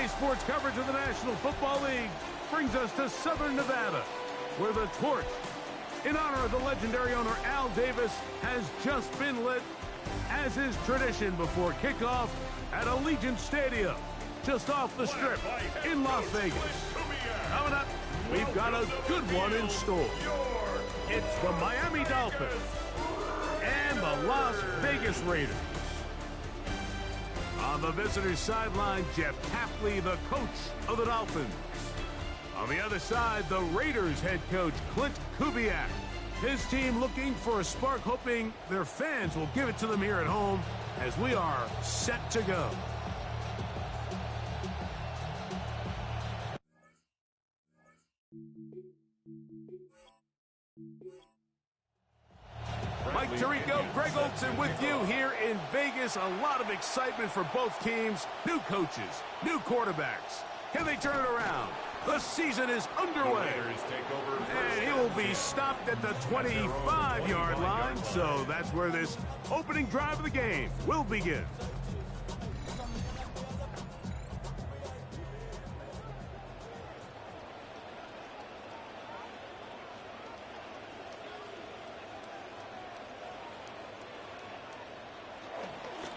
Today's sports coverage of the National Football League brings us to Southern Nevada, where the torch, in honor of the legendary owner Al Davis, has just been lit, as is tradition before kickoff at Allegiant Stadium, just off the Strip in Las Vegas. Coming up, we've got a good one in store. It's the Miami Dolphins and the Las Vegas Raiders. On the visitors' sideline, Jeff Tapley, the coach of the Dolphins. On the other side, the Raiders head coach, Clint Kubiak. His team looking for a spark, hoping their fans will give it to them here at home as we are set to go. Mike Tirico, Greg Olson with you here in Vegas. A lot of excitement for both teams. New coaches, new quarterbacks. Can they turn it around? The season is underway. And he will be stopped at the 25-yard line. So that's where this opening drive of the game will begin.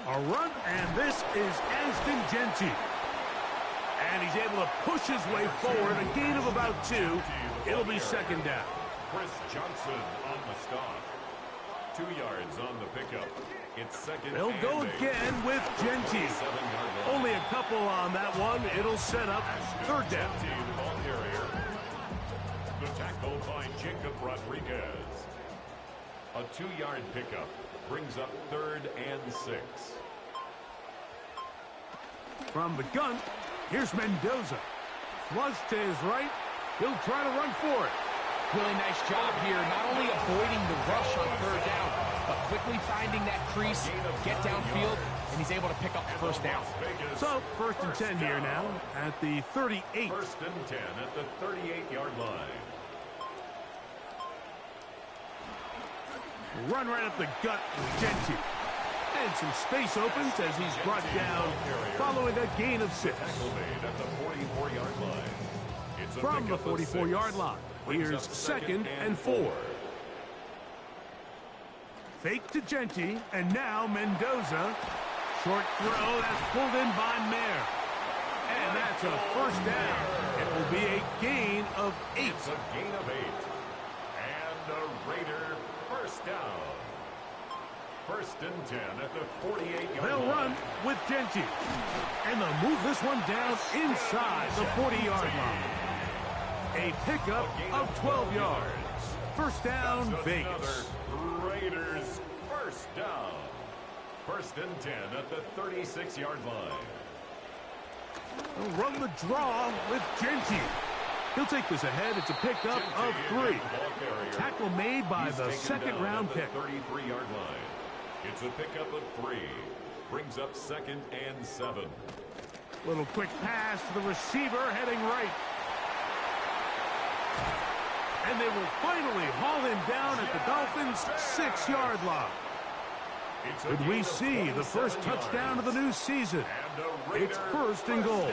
A run, and this is Aston Genty. And he's able to push his way forward, a gain of about 2. It'll be second down. Chris Johnson on the stop. 2 yards on the pickup. It's second. They'll go again with Genty. Only a couple on that one. It'll set up third down. Ball carrier. The tackle by Jacob Rodriguez. A 2-yard pickup brings up 3rd and 6. From the gun, here's Mendoza. Flush to his right. He'll try to run for it. Really nice job here, not only avoiding the rush on 3rd down, but quickly finding that crease, get downfield, and he's able to pick up the first down. So, 1st and 10 here now at the 38. 1st and 10 at the 38-yard line. Run right up the gut with Genty. And some space opens as he's brought down following a gain of 6. At the 44-yard line. From the 44-yard line, here's 2nd and 4. Fake to Genty, and now Mendoza. Short throw that's pulled in by Mayer. And that's a first down. It will be a gain of 8. It's a gain of 8. And a Raider first down. 1st and 10 at the 48-yard line. They'll run with Genty. And they'll move this one down inside the 40-yard line. A pickup of 12 yards. First down, Vegas. Raiders first down. 1st and 10 at the 36-yard line. They'll run the draw with Genty. He'll take this ahead. It's a pickup of 3. Tackle made by the 2nd-round pick. 33-yard line. It's a pickup of 3. Brings up 2nd and 7. Little quick pass to the receiver heading right. And they will finally haul him down at the Dolphins' 6-yard line. Could we see the first touchdown of the new season? It's 1st and goal.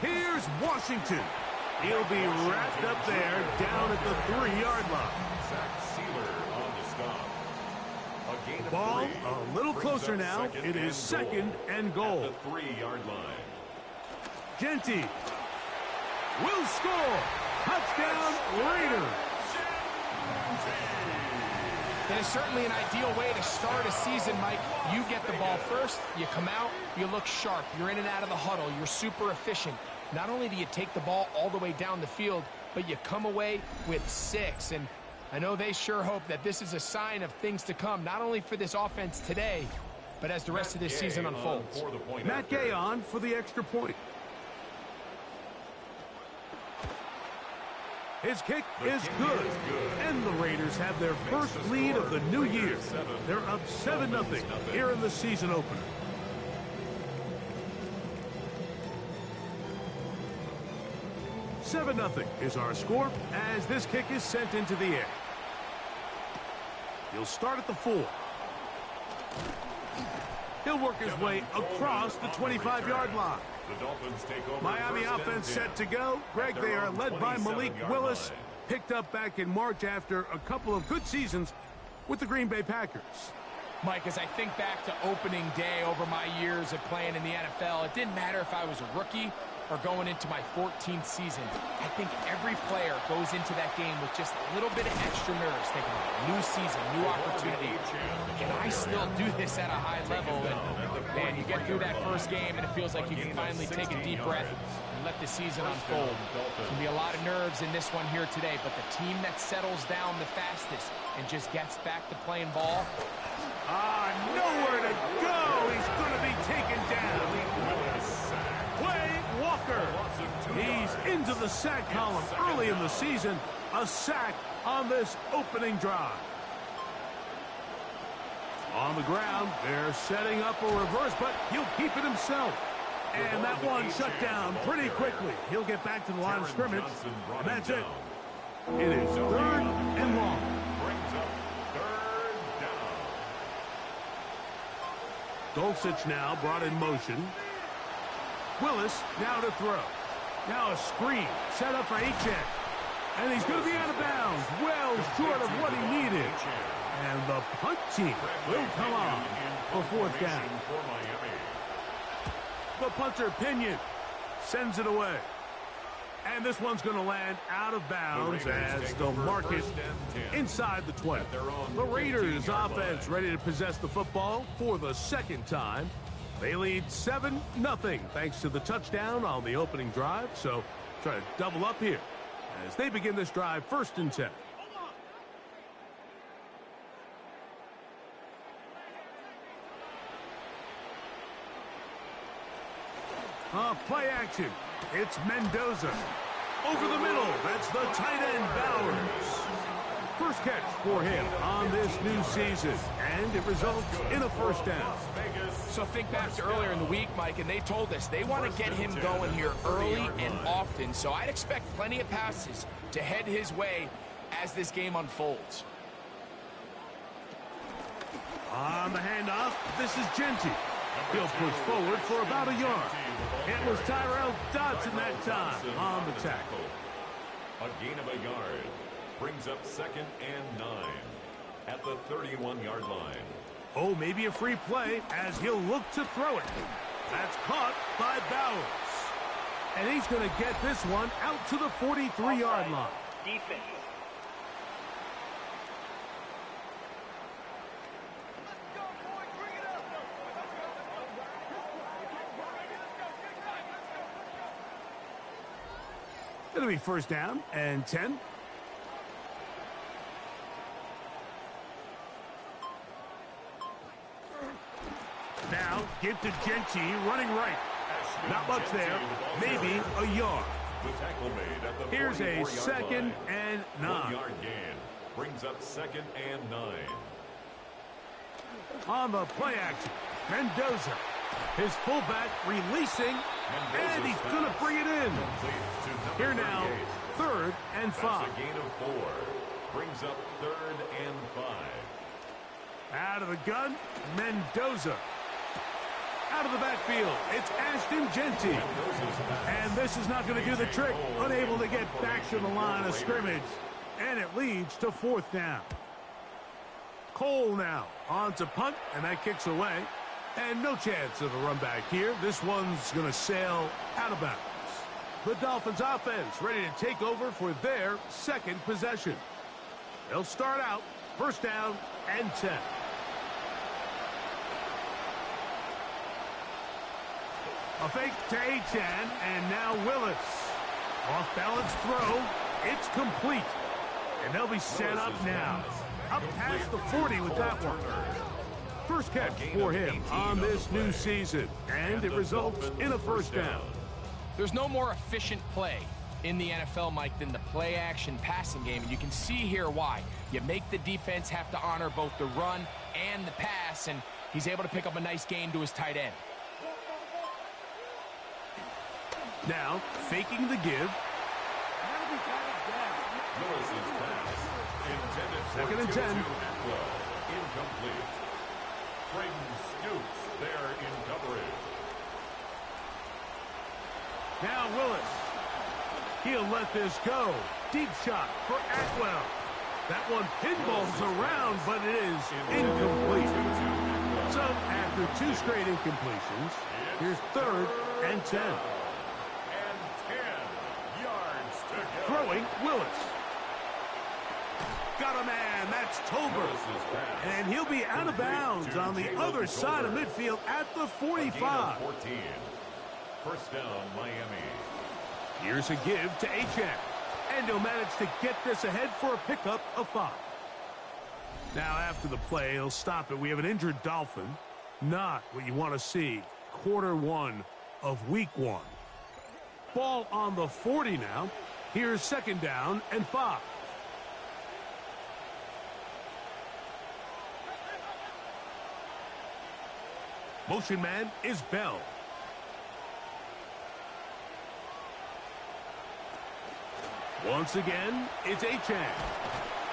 Here's Washington. He'll be wrapped up there down at the 3-yard line. Ball a little closer now. It is 2nd and goal. At the 3-yard line. Genty will score. Touchdown, Raiders. That is certainly an ideal way to start a season, Mike. You get the ball first, you come out, you look sharp, you're in and out of the huddle, you're super efficient. Not only do you take the ball all the way down the field, but you come away with 6. And I know they sure hope that this is a sign of things to come, not only for this offense today, but as the rest of this season unfolds. Matt Gay on for the extra point. His kick is good, and the Raiders have their first lead of the new year. They're up 7-0 here in the season opener. "7-0 is our score as this kick is sent into the air. He'll start at the 4. He'll work his way across the 25-yard line. The Dolphins take over. Miami offense set to go. Greg, they are led by Malik Willis, picked up back in March after a couple of good seasons with the Green Bay Packers. Mike, as I think back to opening day over my years of playing in the NFL, it didn't matter if I was a rookie or going into my 14th season. I think every player goes into that game with just a little bit of extra nerves, thinking, new season, new opportunity. Can I still do this at a high level? And, man, you get through that first game, and it feels like you can finally take a deep breath and let the season unfold. There's going to be a lot of nerves in this one here today, but the team that settles down the fastest and just gets back to playing ball. Nowhere to go. He's going to be taken down. Walker. He's into the sack column early in the season. A sack on this opening drive. On the ground, they're setting up a reverse, but he'll keep it himself. And that one shut down pretty quickly. He'll get back to the line of scrimmage, and that's it. It is 3rd and long. Brings up 3rd down. Dulcich now brought in motion. Willis now to throw. Now a screen set up for Achane. And he's going to be out of bounds. Well short of what he needed. And the punt team will come on for 4th down. The punter, Pinion, sends it away. And this one's going to land out of bounds as they'll mark it inside the 20. The Raiders offense ready to possess the football for the 2nd time. They lead 7-0 thanks to the touchdown on the opening drive. So try to double up here as they begin this drive 1st and 10. Off play action. It's Mendoza. Over the middle. That's the tight end, Bowers. First catch for him on this new season. And it results in a 1st down. So think back to earlier in the week, Mike, and they told us they want to get him going here early and often. So I'd expect plenty of passes to head his way as this game unfolds. On the handoff, this is Genty. He'll push forward for about a yard. It was Tyrell Dodson that time on the tackle. A gain of a yard. Brings up 2nd and 9 at the 31-yard line. Oh, maybe a free play as he'll look to throw it. That's caught by Bowers. And he's going to get this one out to the 43-yard line. Defense. It'll be 1st down and 10. Now, give to Genty, running right. Not much there, maybe a yard. The tackle made at the Here's a 2nd line. and 9. 1-yard gain. Brings up 2nd and 9. On the play action, Mendoza. His fullback releasing, and he's going to bring it in. Here now, 3rd and 5. That's a gain of 4. Brings up 3rd and 5. Out of the gun, Mendoza. Out of the backfield, it's Ashton Genty. And this is not going to do the trick. Unable to get back to the line of scrimmage. And it leads to 4th down. Cole now on to punt, and that kicks away. And no chance of a run back here. This one's going to sail out of bounds. The Dolphins offense ready to take over for their 2nd possession. They'll start out 1st down and 10. A fake to Achane, and now Willis. Off-balance throw. It's complete. And they'll be set up now. Up past the 40 with that one. First catch for him on this new season. And it results in a 1st down. There's no more efficient play in the NFL, Mike, than the play-action passing game. And you can see here why. You make the defense have to honor both the run and the pass, and he's able to pick up a nice gain to his tight end. Now, faking the give. Lewis's pass. Intended for 2nd and 10. Incomplete. Braden Stoops there in coverage. Now Willis. He'll let this go. Deep shot for Atwell. That one pinballs around, but it is incomplete. So after 2 straight incompletions, here's 3rd and 10. And 10 yards to go. Throwing Willis. Got a man. That's Tolbert. And he'll be out of bounds on the other side of midfield at the 45. 14. First down, Miami. Here's a give to Achane. And he'll manage to get this ahead for a pickup of 5. Now, after the play, he'll stop it. We have an injured Dolphin. Not what you want to see. Quarter 1 of week 1. Ball on the 40 now. Here's 2nd down and 5. Motion man is Bell. Once again, it's Achane.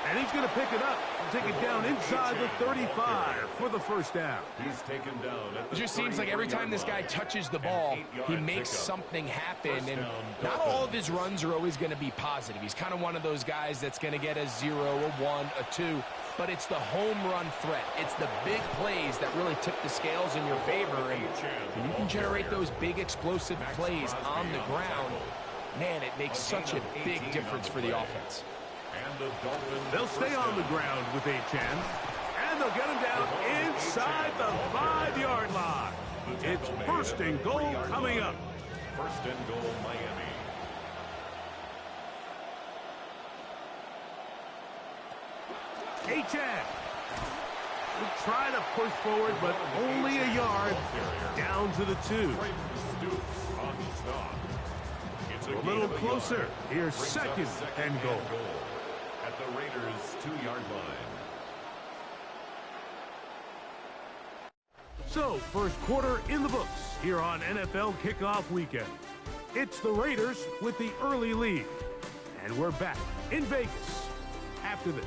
And he's going to pick it up and take it down inside the 35 for the first down. He's taken down. It just seems like every time this guy touches the ball, he makes something happen. And not all of his runs are always going to be positive. He's kind of one of those guys that's going to get a 0, a 1, a 2. But it's the home run threat. It's the big plays that really tip the scales in your favor. And when you can generate those big explosive plays on the ground, man, it makes such a big difference for the offense. They'll stay on the ground with Achane, and they'll get him down inside the 5-yard line. It's 1st and goal coming up. 1st and goal, Miami. Achane will try to push forward, but only a yard down to the 2. A little closer. Here's 2nd and goal. At the Raiders' 2-yard line. So, first quarter in the books here on NFL Kickoff Weekend. It's the Raiders with the early lead. And we're back in Vegas after this.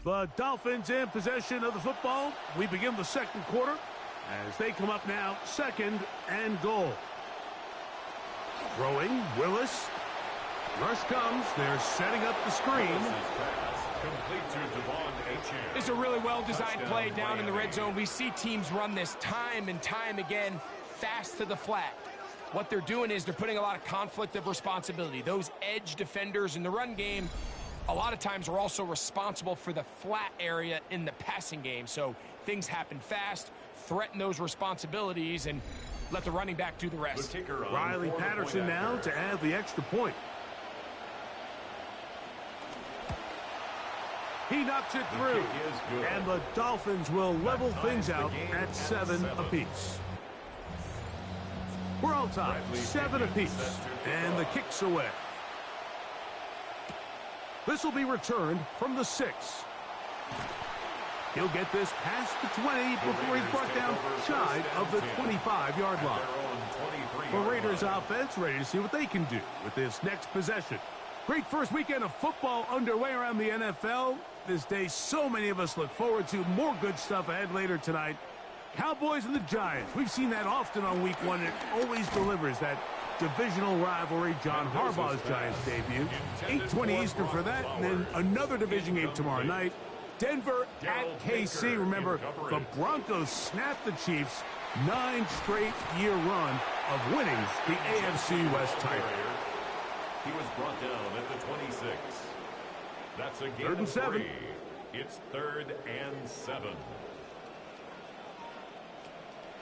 The Dolphins in possession of the football. We begin the 2nd quarter as they come up now, 2nd and goal. Throwing, Willis. Rush comes. They're setting up the screen. It's a really well-designed play down in the red zone. We see teams run this time and time again, fast to the flat. What they're doing is they're putting a lot of conflict of responsibility. Those edge defenders in the run game a lot of times are also responsible for the flat area in the passing game. So things happen fast, threaten those responsibilities, and let the running back do the rest. Riley Patterson now to add the extra point. He knocks it through, and the Dolphins will level things out at 7 apiece. We're all tied, 7 apiece, and the kick's away. This will be returned from the 6. He'll get this past the 20 before he's brought down shy of the 25-yard line. The Raiders offense ready to see what they can do with this next possession. Great first weekend of football underway around the NFL. This day, so many of us look forward to more good stuff ahead later tonight. Cowboys and the Giants. We've seen that often on week 1. It always delivers that divisional rivalry. John Harbaugh's Giants debut. 8:20 Eastern for that, and then another division game tomorrow night. Denver at KC. Remember, the Broncos snapped the Chiefs' 9-straight-year run of winning the AFC West title. He was brought down at the 26. That's a game 3rd and 7. It's 3rd and 7.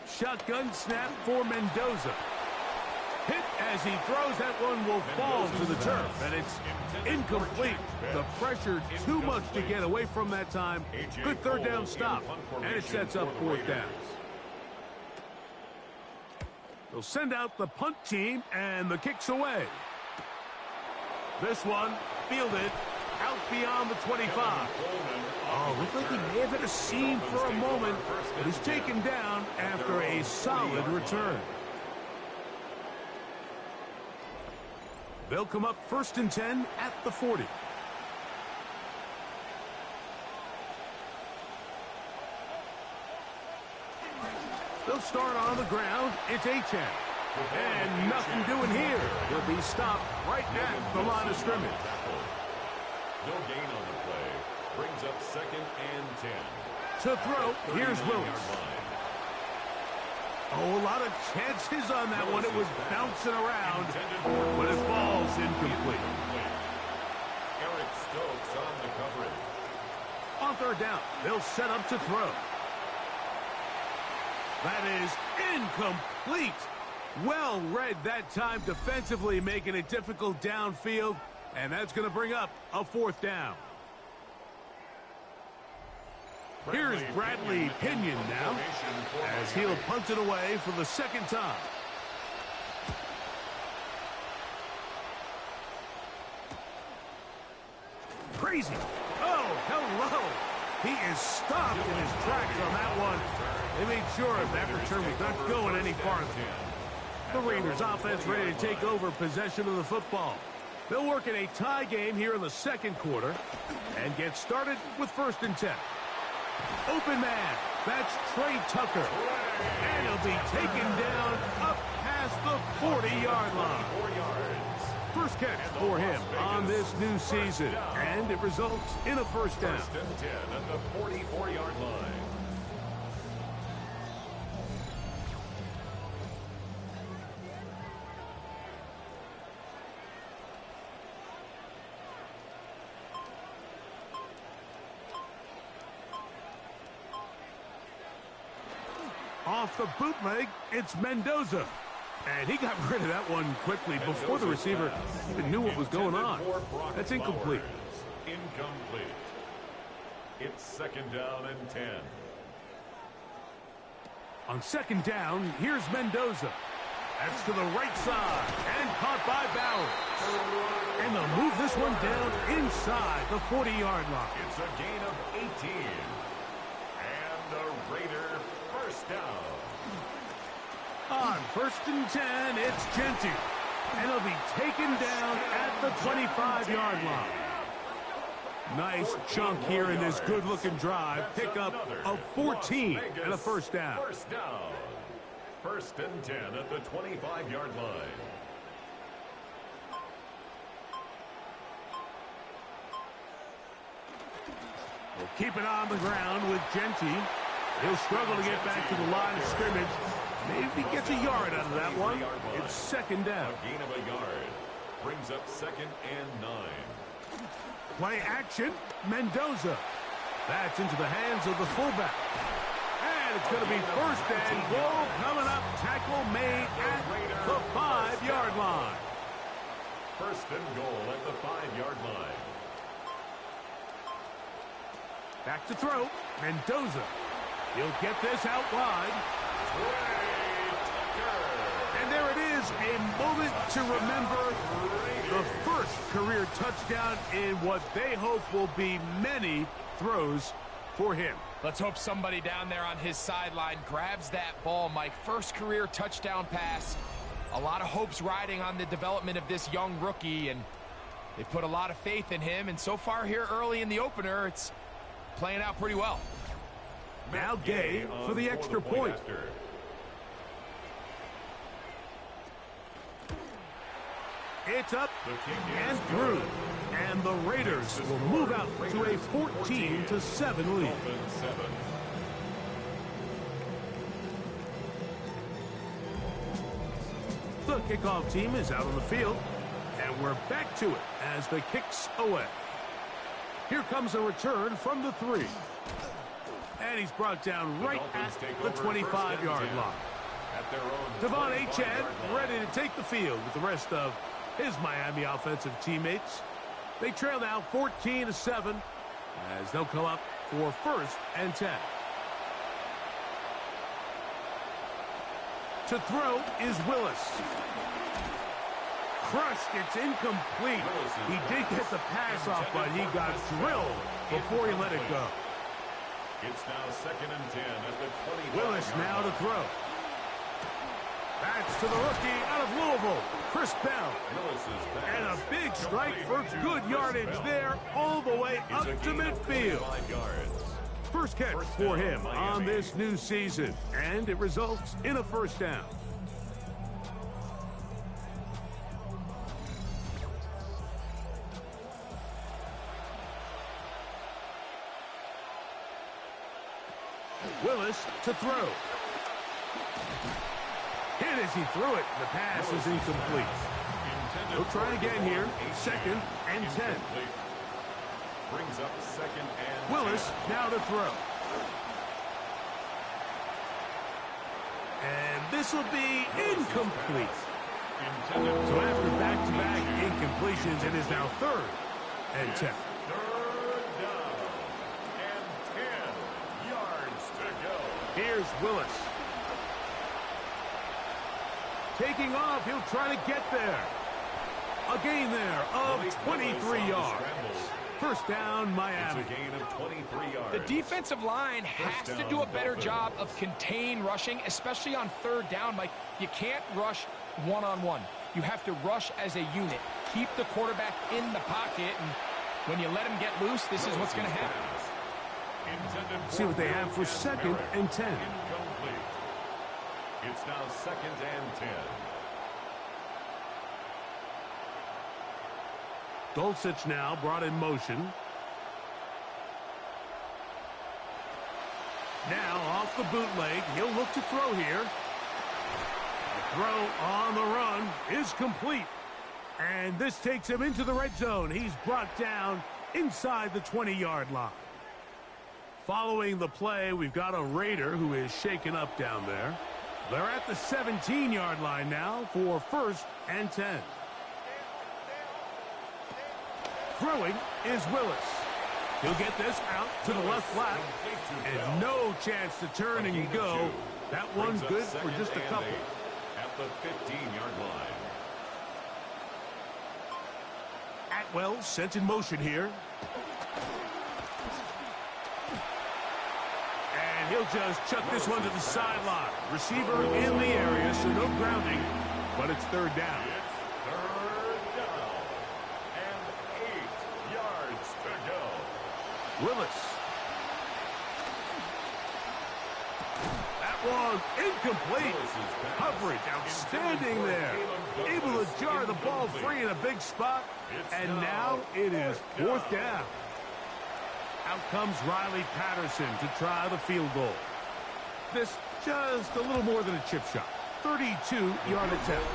Shotgun snap for Mendoza. Hit as he throws. That one will fall to the turf, and it's incomplete. The pressure too much to get away from that time. Good 3rd down stop, and it sets up 4th down. They'll send out the punt team, and the kick's away. This one fielded out beyond the 25. Oh, looked like he may have hit a seam for a moment, but he's taken down after a solid return. They'll come up 1st and 10 at the 40. They'll start on the ground. It's Achane. And nothing doing here. He'll be stopped right at the line of scrimmage. No gain on the play. Brings up 2nd and 10. To throw, here's Willis. Oh, a lot of chances on that one. It was bouncing around, but it falls incomplete. Eric Stokes on the coverage. On 3rd down, they'll set up to throw. That is incomplete. Well read that time defensively, making it difficult downfield, and that's going to bring up a 4th down. Here's Bradley Pinion now, as he'll punt it away for the 2nd time. Crazy. Oh, hello. He is stopped in his tracks on that one. They made sure that return was not going any farther. The Raiders offense ready to take over possession of the football. They'll work in a tie game here in the 2nd quarter and get started with 1st and 10. Open man. That's Trey Tucker. And he'll be taken down up past the 40-yard line. 4 yards. First catch for him on this new season. And it results in a 1st down. 1st and 10 at the 44-yard line. Off the bootleg, it's Mendoza. And he got rid of that one quickly before the receiver even knew what was going on. That's incomplete. Incomplete. It's 2nd down and 10. On 2nd down, here's Mendoza. That's to the right side and caught by Bowers. And they'll move this one down inside the 40-yard line. It's a gain of 18. And the Raider 1st down. On 1st and 10, it's Genty. And he'll be taken down at the 25-yard line. Nice chunk here in this good-looking drive. Pick up of 14 and a 1st down. 1st down. 1st and 10 at the 25-yard line. We'll keep it on the ground with Genty. He'll struggle to get back to the line of scrimmage. Maybe gets a yard out of that one. It's 2nd down. A gain of a yard. Brings up 2nd and 9. Play action. Mendoza. That's into the hands of the fullback. And it's going to be 1st and goal coming up. Tackle made at the 5-yard line. 1st and goal at the 5-yard line. Back to throw. Mendoza. He'll get this out wide. And there it is, a moment to remember. The 1st career touchdown in what they hope will be many throws for him. Let's hope somebody down there on his sideline grabs that ball, Mike. 1st career touchdown pass. A lot of hopes riding on the development of this young rookie, and they put a lot of faith in him. And so far here early in the opener, it's playing out pretty well. Now Gay for the extra point. It's up and through. And the Raiders will move out to a 14-7 lead. The kickoff team is out on the field. And we're back to it as the kick's away. Here comes a return from the 3. And he's brought down right at the 25-yard line. Devon Achane ready to take the field with the rest of his Miami offensive teammates. They trail now 14-7 as they'll come up for 1st and 10. To throw is Willis. Crushed. It's incomplete. He did get the pass off, but he got drilled before he let it go. It's now 2nd and 10 at the 20. Willis now to throw. That's to the rookie out of Louisville, Chris Bell. And a big strike for good yardage there all the way up to midfield. First catch for him on this new season, and it results in a first down. Willis to throw. Hit as he threw it. The pass is incomplete. He'll try again here. Second and 10. Brings up second and Willis 10. now to throw. And this will be incomplete. So after back-to-back incompletions, it is now third and 10. Third down and 10 yards to go. Here's Willis. Taking off, he'll try to get there. A gain there of 23 yards. First down, Miami. It's a gain of 23 yards. The defensive line has to do a better job of contain rushing, especially on third down. Mike, you can't rush one-on-one. You have to rush as a unit. Keep the quarterback in the pocket, and when you let him get loose, this is what's going to happen. See what they have for second and 10. Incomplete. It's now second and 10. Dulcich now brought in motion. Now off the bootleg, he'll look to throw here. The throw on the run is complete. And this takes him into the red zone. He's brought down inside the 20-yard line. Following the play, we've got a Raider who is shaken up down there. They're at the 17-yard line now for first and 10. Throwing is Willis. He'll get this out to the left flat. And no chance to turn and go. That one's good for just a couple. At the 15-yard line. Atwell sent in motion here. And he'll just chuck this one to the sideline. Receiver in the area, so no grounding, but it's third down. It's third down and 8 yards to go. Willis. That one incomplete. Coverage outstanding there. Able to jar the ball free in a big spot. And now it is fourth down. Out comes Riley Patterson to try the field goal. This just a little more than a chip shot. 32-yard attempt.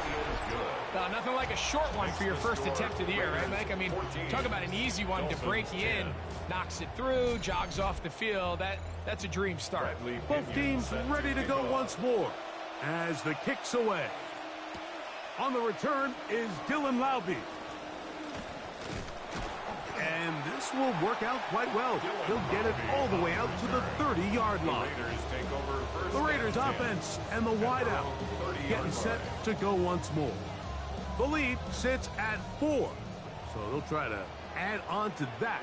Nothing like a short one for your first attempt of the year, right, Mike? I mean, talk about an easy one to break you in. Knocks it through, jogs off the field. That's a dream start. Both teams ready to go once more as the kick's away. On the return is Dylan Laube. And this will work out quite well. He'll get it all the way out to the 30-yard line. The Raiders offense and the wideout getting set to go once more. The lead sits at 4, so they'll try to add on to that.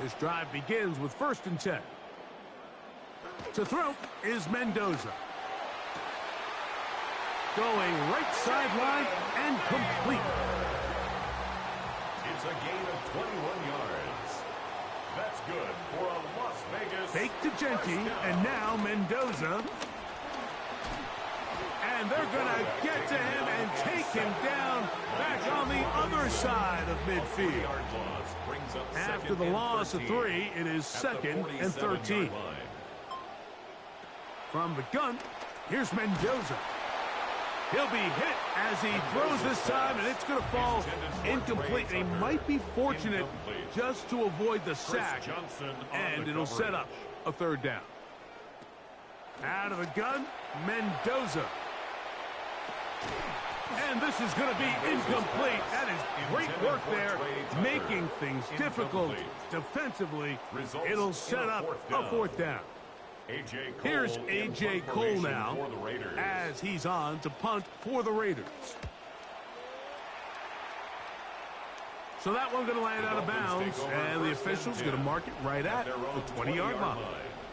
This drive begins with first and 10. To throw is Mendoza. Going right sideline and complete. It's a gain of 21 yards. That's good for a Las Vegas. Fake to Genti, and now Mendoza. And they're going to get to him and take him down back on the other side of midfield. After the loss of 3, it is second and 13. From the gun, here's Mendoza. He'll be hit as he throws this time, and it's going to fall incomplete. He might be fortunate just to avoid the sack, and it'll set up a third down. Out of the gun, Mendoza. And this is going to be incomplete. That is great work there, making things difficult defensively. It'll set up a fourth down. Here's A.J. Cole now as he's on to punt for the Raiders. So that one going to land out of bounds, and the official's going to mark it right at the 20-yard line.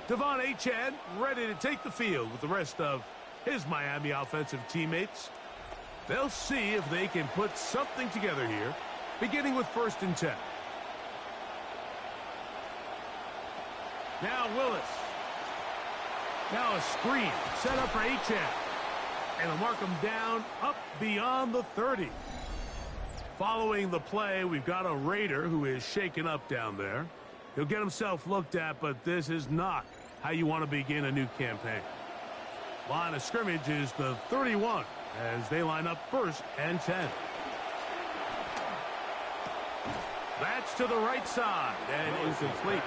Devon Achane ready to take the field with the rest of his Miami offensive teammates. They'll see if they can put something together here, beginning with first and 10. Now Willis. Now a screen set up for Achane. And they'll mark him down up beyond the 30. Following the play, we've got a Raider who is shaken up down there. He'll get himself looked at, but this is not how you want to begin a new campaign. Line of scrimmage is the 31 as they line up 1st and 10. That's to the right side and incomplete.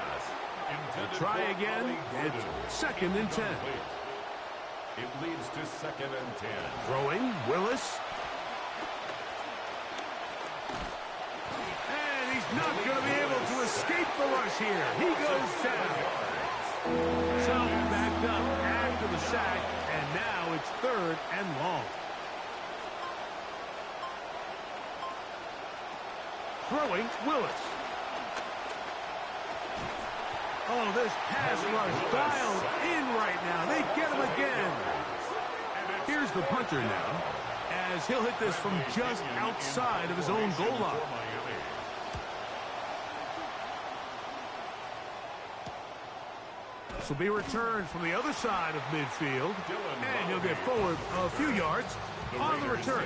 To try again, it's 2nd and 10. It leads to 2nd and 10. Throwing, Willis. And he's not going to be able to escape the rush here. He goes down. So backed up after the sack, and now it's 3rd and long. Throwing, Willis. Oh, this pass rush dialed in right now. They get him again. Here's the punter now, as he'll hit this from just outside of his own goal line. This will be returned from the other side of midfield, and he'll get forward a few yards on the return.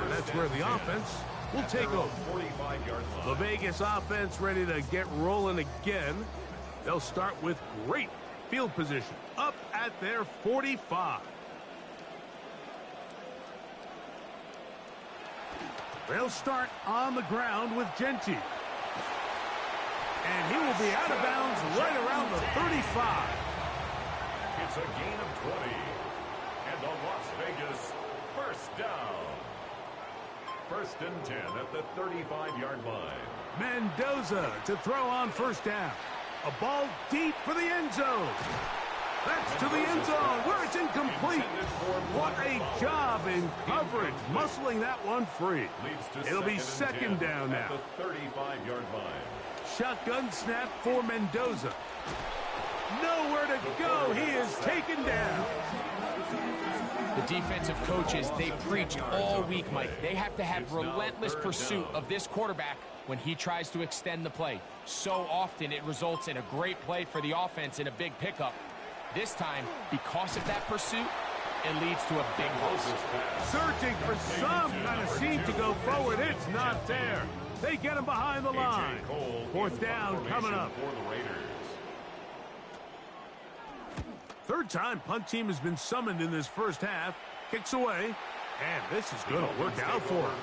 And that's where the offense will take over. The Vegas offense ready to get rolling again. They'll start with great field position up at their 45. They'll start on the ground with Genty. And he will be out of bounds right around the 35. It's a gain of 20. And the Las Vegas first down. 1st and 10 at the 35-yard line. Mendoza to throw on 1st down. A ball deep for the end zone. That's to the end zone where it's incomplete. What a job in coverage, muscling that one free. It'll be 2nd down now. At the 35-yard line. Shotgun snap for Mendoza. Nowhere to go. He is taken down. The defensive coaches, they preach all week, Mike. They have to have relentless pursuit of this quarterback when he tries to extend the play. So often it results in a great play for the offense and a big pickup. This time, because of that pursuit, it leads to a big loss. Searching for some kind of seam to go forward. It's not there. They get him behind the line. 4th down coming up. Third time punt team has been summoned in this first half. Kicks away. And this is going to work out for him.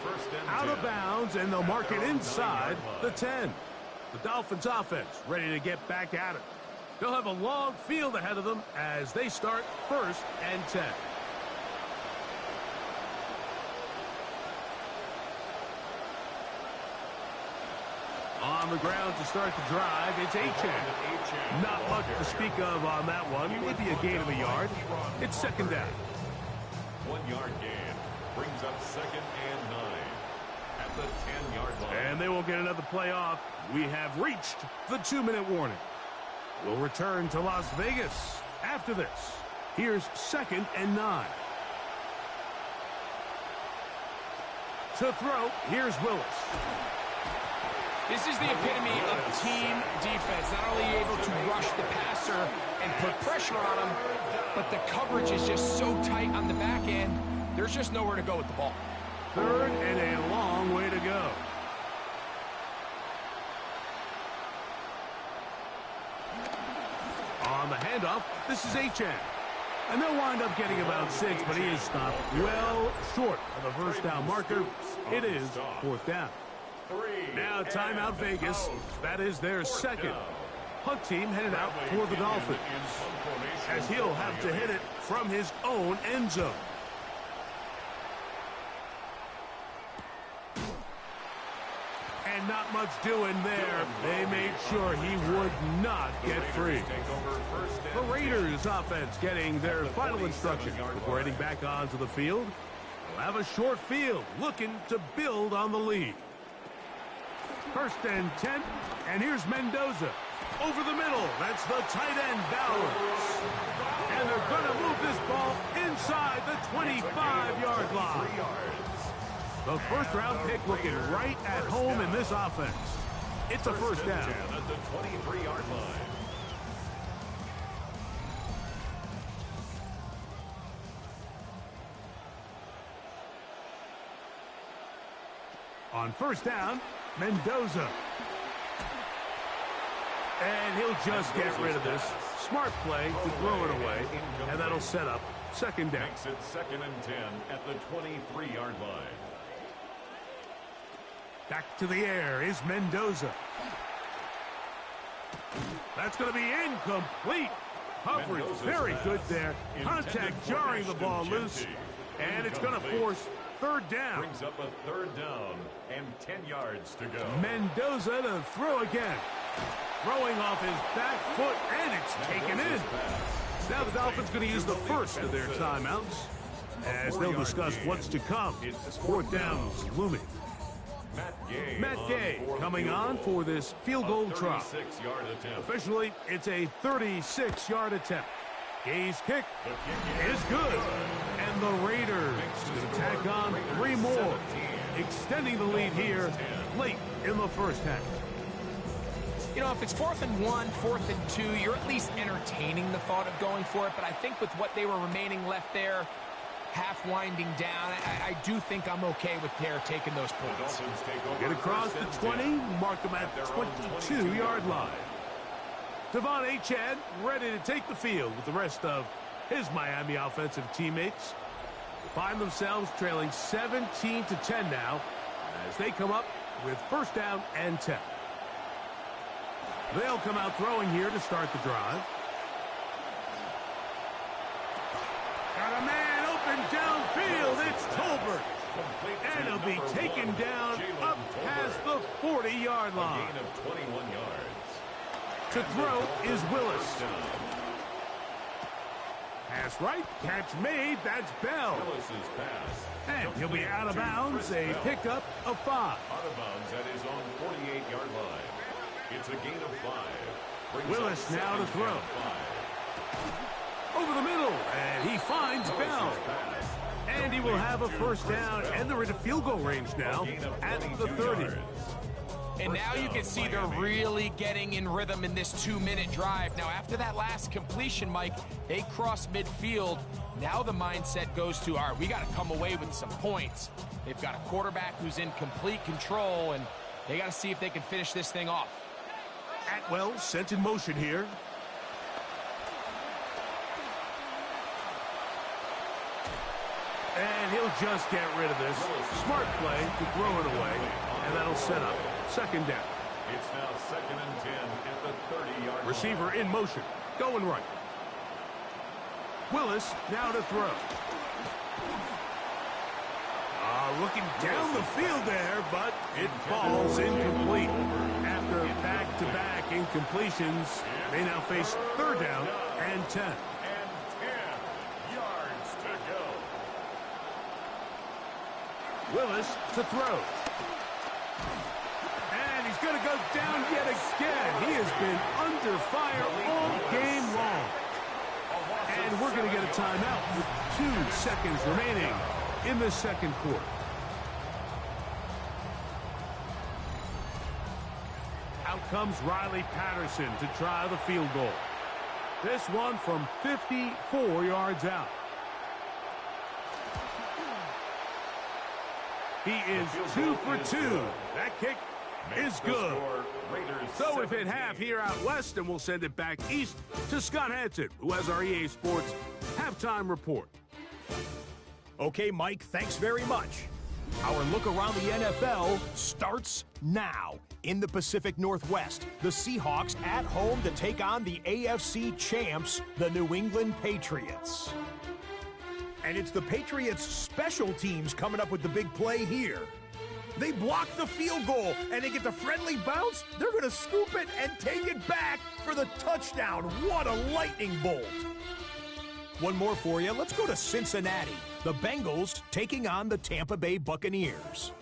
Out of bounds, and they'll mark it inside the 10. The Dolphins offense ready to get back at it. They'll have a long field ahead of them as they start 1st and 10. On the ground to start the drive, it's Achane. Not much to speak of on that one. Maybe a gain of a yard. It's 2nd down. 1-yard gain brings up 2nd and 9 at the 10-yard line. And they will get another play off. We have reached the 2-minute warning. We'll return to Las Vegas after this. Here's 2nd and 9. To throw, here's Willis. This is the epitome of team defense. Not only able to rush the passer and put pressure on him, but the coverage is just so tight on the back end, there's just nowhere to go with the ball. 3rd and a long way to go. On the handoff, this is Achane. And they'll wind up getting about 6, but he is stopped well short of the 1st down marker. It is 4th down. Now timeout Vegas. That is their 2nd. Punt team headed out for the Dolphins, as he'll have to hit it from his own end zone. And not much doing there. They made sure he would not get free. The Raiders offense getting their final instruction before heading back onto the field. They'll have a short field, looking to build on the lead. 1st and 10, and here's Mendoza. Over the middle, that's the tight end, Bowers. And they're going to move this ball inside the 25-yard line. The 1st-round pick looking right at home in this offense. It's a 1st down. At the 23-yard line. On first down, Mendoza. And he'll just get rid of this. Smart play to throw it away, and that'll set up second down. Makes it 2nd and 10 at the 23-yard line. Back to the air is Mendoza. That's going to be incomplete. Coverage very good there. Contact jarring the ball loose, and it's going to force third down. Brings up a 3rd down and 10 yards to go. Mendoza to throw again. Throwing off his back foot, and it's taken in. Now the Dolphins going to use the first of their timeouts as they'll discuss what's to come. Fourth down is looming. Matt Gay coming on for this field goal try. Officially, it's a 36-yard attempt. Gay's kick is good. And the Raiders will tack on 3 more, extending the lead here late in the first half. You know, if it's 4th and 1, 4th and 2, you're at least entertaining the thought of going for it. But I think with what they were remaining left there, half winding down, I do think I'm okay with their taking those points. Get across the 20, mark them at the 22-yard line. Devon Achad ready to take the field with the rest of his Miami offensive teammates. Find themselves trailing 17-10 now as they come up with first down and 10. They'll come out throwing here to start the drive. Got a man open downfield. It's Tolbert. And he'll be taken down up past the 40-yard line. A gain of 21 yards. To throw is Willis. Pass right, catch made, that's Bell. Willis's pass. And he'll be out of bounds, a pickup of 5. Out of bounds at his own 48-yard line. It's a gain of 5. Willis now to throw. Over the middle, and he finds Bell. And he will have a first down, and they're into field goal range now at the 30. And now you can see they're really getting in rhythm in this 2-minute drive. Now, after that last completion, Mike, they cross midfield. Now the mindset goes to, all right, we got to come away with some points. They've got a quarterback who's in complete control, and they got to see if they can finish this thing off. Atwell sent in motion here. And he'll just get rid of this. Smart play to throw it away, and that'll set up second down. It's now 2nd and 10 at the 30-yard line. Receiver in motion, going right. Willis now to throw. Looking down the field there, but it falls incomplete. After back-to-back incompletions, they now face third down and 10. And 10 yards to go. Willis to throw. And he's going to go down yet again. He has been under fire all game long. And we're going to get a timeout with 2 seconds remaining in the second quarter. Out comes Riley Patterson to try the field goal. This one from 54 yards out. He is 2 for 2. That kick is good. So we've hit half here out west, and we'll send it back east to Scott Hansen, who has our EA Sports halftime report. Okay, Mike, thanks very much. Our look around the NFL starts now. In the Pacific Northwest, the Seahawks at home to take on the AFC champs, the New England Patriots. And it's the Patriots' special teams coming up with the big play here. They block the field goal, and they get the friendly bounce. They're going to scoop it and take it back for the touchdown. What a lightning bolt. One more for you. Let's go to Cincinnati. The Bengals taking on the Tampa Bay Buccaneers.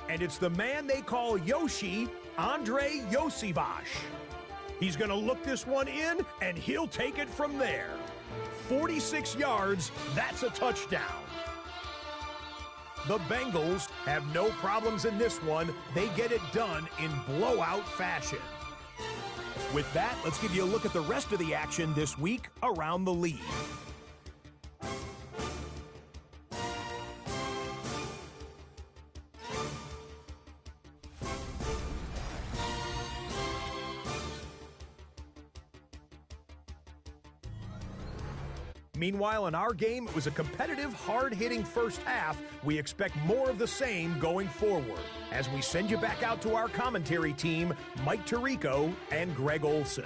And it's the man they call Yoshi, Andre Yosivash. He's going to look this one in, and he'll take it from there. 46 yards, that's a touchdown. The Bengals have no problems in this one. They get it done in blowout fashion. With that, let's give you a look at the rest of the action this week around the league. Meanwhile, in our game, it was a competitive, hard-hitting first half. We expect more of the same going forward. As we send you back out to our commentary team, Mike Tirico and Greg Olson.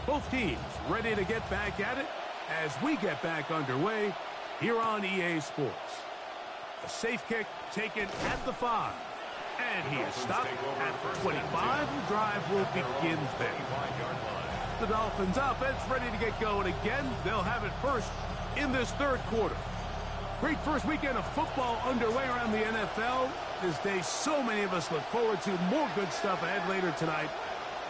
Both teams ready to get back at it as we get back underway here on EA Sports. A safe kick taken at the 5. And he is stopped at the 25. The drive will begin there. The Dolphins offense ready to get going again. They'll have it first in this third quarter. Great first weekend of football underway around the NFL. This day so many of us look forward to. More good stuff ahead later tonight.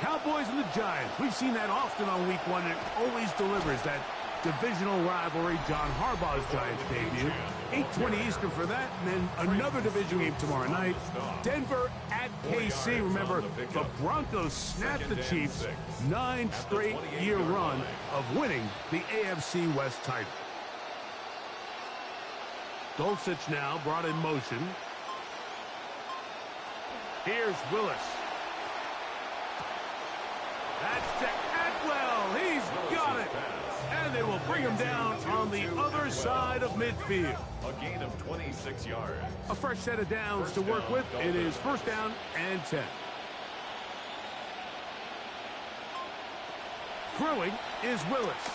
Cowboys and the Giants. We've seen that often on week 1, and it always delivers that divisional rivalry. John Harbaugh's Giants debut. 8:20 Eastern for that, and then another division game tomorrow night. Denver at KC. Remember, the Broncos snapped the Chiefs' 9 straight year run of winning the AFC West title. Dulcich now brought in motion. Here's Willis. That's to Atwell. He's got it. And they will bring him down on the other side of midfield. A gain of 26 yards. A fresh set of downs to work with. It is first down and 10. Throwing is Willis.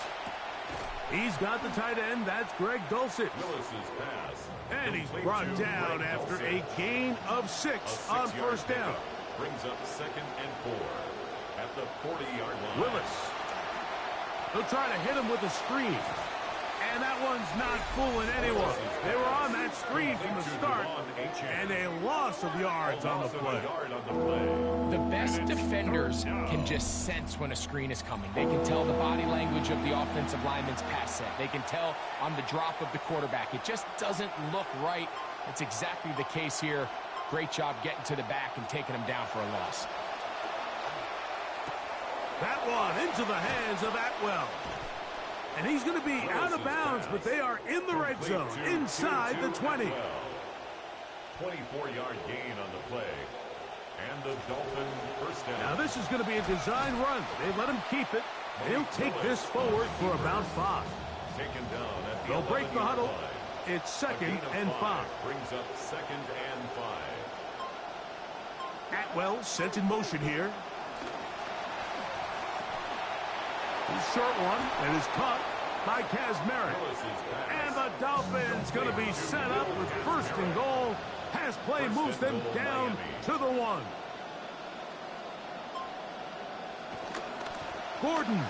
He's got the tight end. That's Greg Dulcich. Willis's pass. And he's brought down after a gain of 6 on first down. Brings up 2nd and 4 at the 40-yard line. Willis. He'll try to hit him with a screen. And that one's not fooling anyone. They were on that screen from the start. And a loss of yards on the play. The best defenders can just sense when a screen is coming. They can tell the body language of the offensive lineman's pass set. They can tell on the drop of the quarterback. It just doesn't look right. It's exactly the case here. Great job getting to the back and taking him down for a loss. That one into the hands of Atwell. And he's going to be out of bounds, but they are in the red zone, inside the 20. 24-yard gain on the play. And the Dolphins first down. Now this is going to be a design run. They let him keep it. He'll take this forward for about 5. Taken down at the They'll break the huddle. line. It's 2nd and 5. Brings up 2nd and 5. Atwell sent in motion here. Short one, and is caught by Kazmarek. And the Dolphins going to be set up with 1st and goal. Pass play moves them down to the 1. Gordon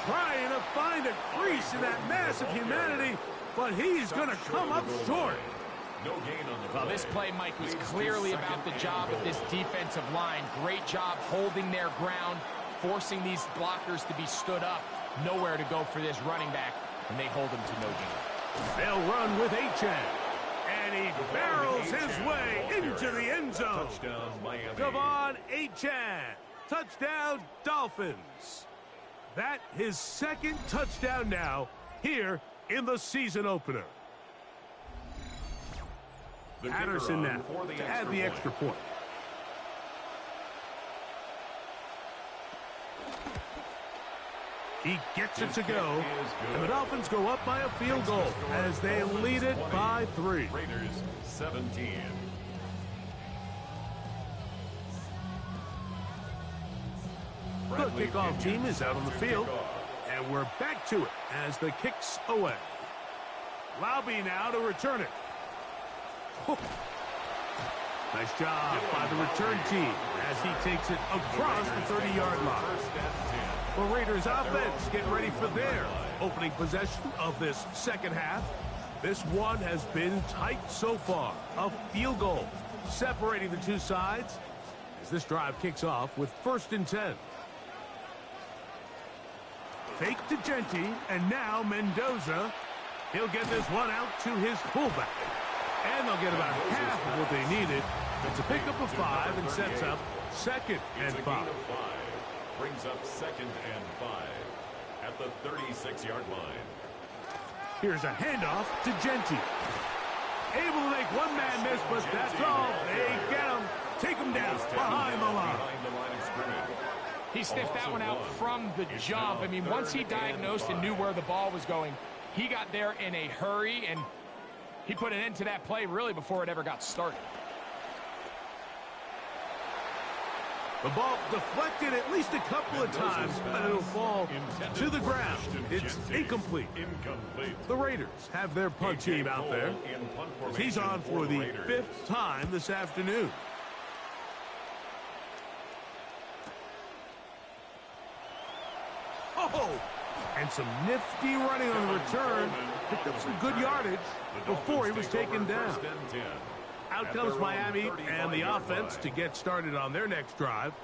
trying to find a crease in that mass of humanity, but he's going to come up short. No gain on the Well, this play, Mike, was clearly about the job of this defensive line. Great job holding their ground, forcing these blockers to be stood up. Nowhere to go for this running back, and they hold him to no gain. They'll run with Achane. And he barrels his way into the end zone. Touchdown, Miami. Devon Achane. Touchdown, Dolphins. That his 2nd touchdown now here in the season opener. Patterson now to add the extra point. He gets it to go, and the Dolphins go up by a field goal as they lead it by 3. Raiders 17. The kickoff team is out on the field, and we're back to it as the kick's away. Laube now to return it. Nice job by the return team as he takes it across the 30-yard line. The Raiders offense getting ready for their opening possession of this second half. This one has been tight so far. A field goal separating the two sides as this drive kicks off with 1st and 10. Fake to Genti, and now Mendoza. He'll get this one out to his fullback. And they'll get about half of what they needed It's a pickup of 5 and sets up 2nd and 5. Brings up 2nd and 5 at the 36-yard line. Here's a handoff to Genti. Able to make one man miss, but that's all. They get him. Take him down behind the line. He sniffed that one out from the jump. I mean, once he diagnosed and knew where the ball was going, he got there in a hurry, and he put an end to that play really before it ever got started. The ball deflected at least a couple of times, but it'll fall to the ground. It's incomplete. The Raiders have their punt team out there. He's on for the 5th time this afternoon. Oh, and some nifty running on the return. Picked up some good yardage before he was taken down. Out comes Miami and the offense to get started on their next drive.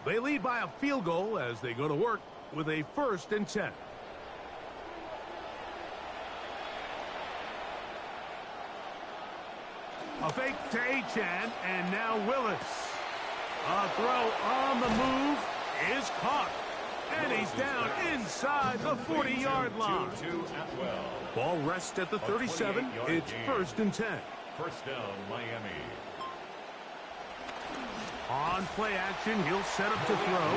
They lead by a field goal as they go to work with a 1st and 10. A fake to Achane, and now Willis. A throw on the move is caught. And he's down inside the 40-yard line. Ball rests at the 37. It's 1st and 10. First down, Miami. On play action, he'll set up to throw.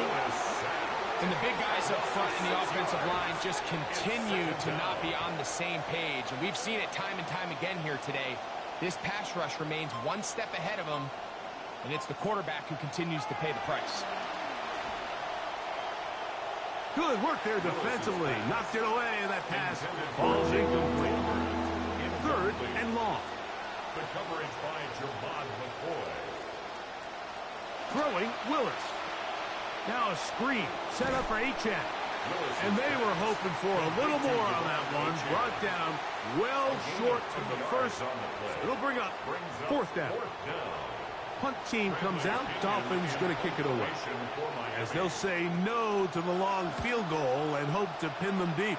And the big guys up front in the offensive line just continue to not be on the same page. And we've seen it time and time again here today. This pass rush remains one step ahead of them, and it's the quarterback who continues to pay the price. Good work there defensively. Knocked it away, and that pass falls incomplete. 3rd and long. The coverage by Javon McCoy. Throwing Willis. Now a screen set up for Achane. And they were hoping for a little more on that one. Brought down well short of the first. It'll bring up 4th down. Punt team comes out. Dolphins going to kick it away, as they'll say no to the long field goal and hope to pin them deep.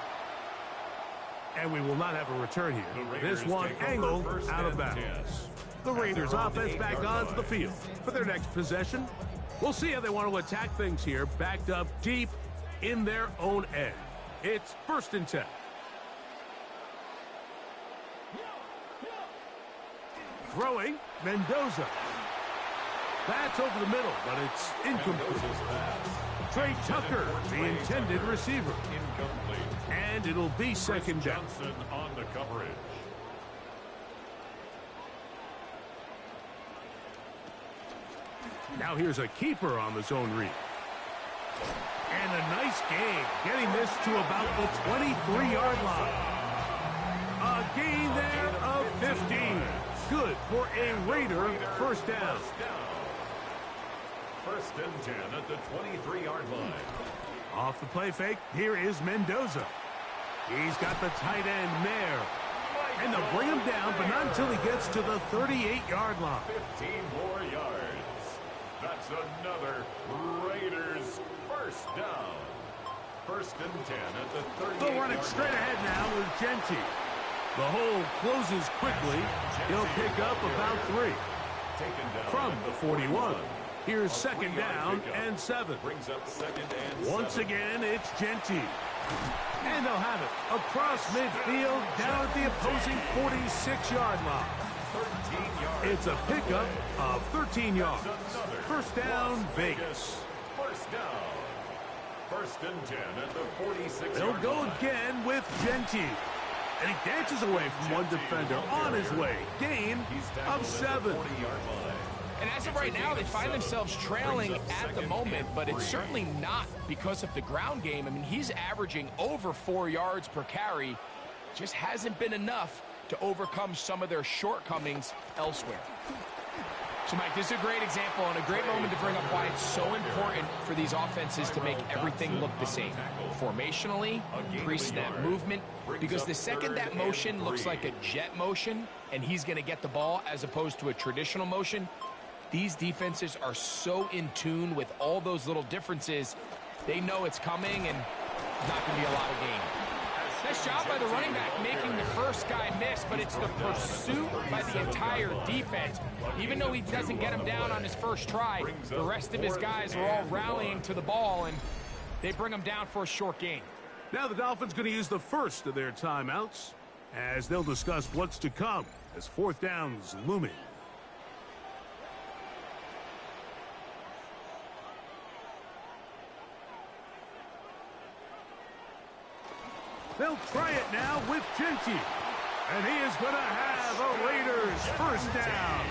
And we will not have a return here. This one angled out of bounds. The Raiders offense back onto the field for their next possession. We'll see how they want to attack things here, backed up deep in their own end. It's 1st and 10. Throwing Mendoza. That's over the middle, but it's incomplete. Trey Tucker, the intended receiver. And it'll be 2nd down. Johnson on the coverage. Now here's a keeper on the zone read. And a nice gain, getting this to about the 23-yard line. A gain there of 15. Good for a Raider 1st down. 1st and 10 at the 23-yard line. Off the play fake, here is Mendoza. He's got the tight end, Mayer. And they'll bring him down, but not until he gets to the 38-yard line. 15 more yards. That's another Raiders 1st down. 1st and 10 at the 38-yard line. They'll run it straight ahead now with Genti. The hole closes quickly. He'll pick up about 3. From the 41. Here's 2nd down and 7. Brings up 2nd and Once 7. again, it's Genti. And they'll have it across midfield down at the opposing 46-yard line. 13 yards. It's a pickup of 13 yards. 1st down, Vegas. 1st down. 1st and 10 at the 46-yard They'll line. go again with Genti. And he dances away from one defender on his way. Gain of 7. And as of right now, they find themselves trailing at the moment, but it's certainly not because of the ground game. I mean, he's averaging over 4 yards per carry. Just hasn't been enough to overcome some of their shortcomings elsewhere. So, Mike, this is a great example and a great moment to bring up why it's so important for these offenses to make everything look the same. Formationally, pre-snap movement, because the second that motion looks like a jet motion and he's going to get the ball as opposed to a traditional motion, these defenses are so in tune with all those little differences. They know it's coming and not going to be a lot of gain. Nice job by the running back making the first guy miss, but it's the pursuit by the entire defense. Even though he doesn't get him down on his first try, the rest of his guys are all rallying to the ball, and they bring him down for a short gain. Now the Dolphins going to use the first of their timeouts as they'll discuss what's to come as fourth down's looming. They'll try it now with Genty. And he is going to have a Raiders first down.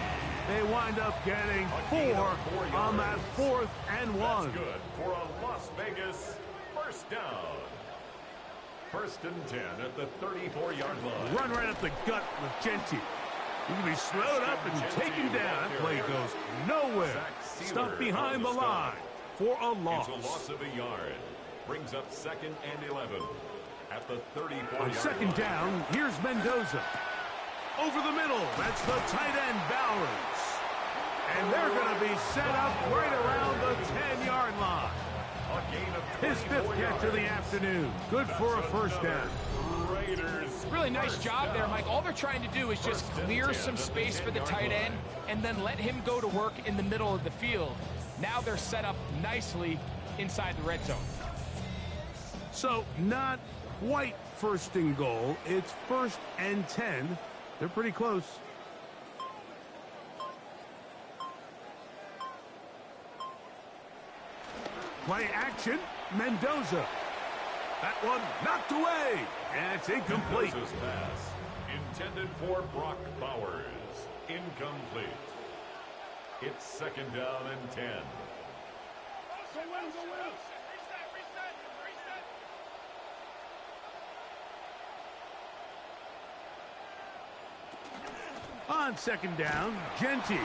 They wind up getting 4 on that 4th and 1. That's good for a Las Vegas first down. 1st and 10 at the 34-yard line. Run right up the gut with Genty. He can be slowed up and taken down. That play goes nowhere. Stuck behind the line for a loss. It's a loss of a yard. Brings up 2nd and 11. At the 34-yard on second down, here's Mendoza. Over the middle, that's the tight end, Bowers. And they're going to be set up right around the 10-yard line. A gain of his 5th catch of the afternoon. Good for a first down. Raiders. Really nice job there, Mike. All they're trying to do is just clear some space for the tight end and then let him go to work in the middle of the field. Now they're set up nicely inside the red zone. So not quite 1st and goal. It's 1st and 10. They're pretty close. Play action. Mendoza. That one knocked away. And it's incomplete. Mendoza's pass intended for Brock Bowers. Incomplete. It's 2nd down and 10. On 2nd down, Genty.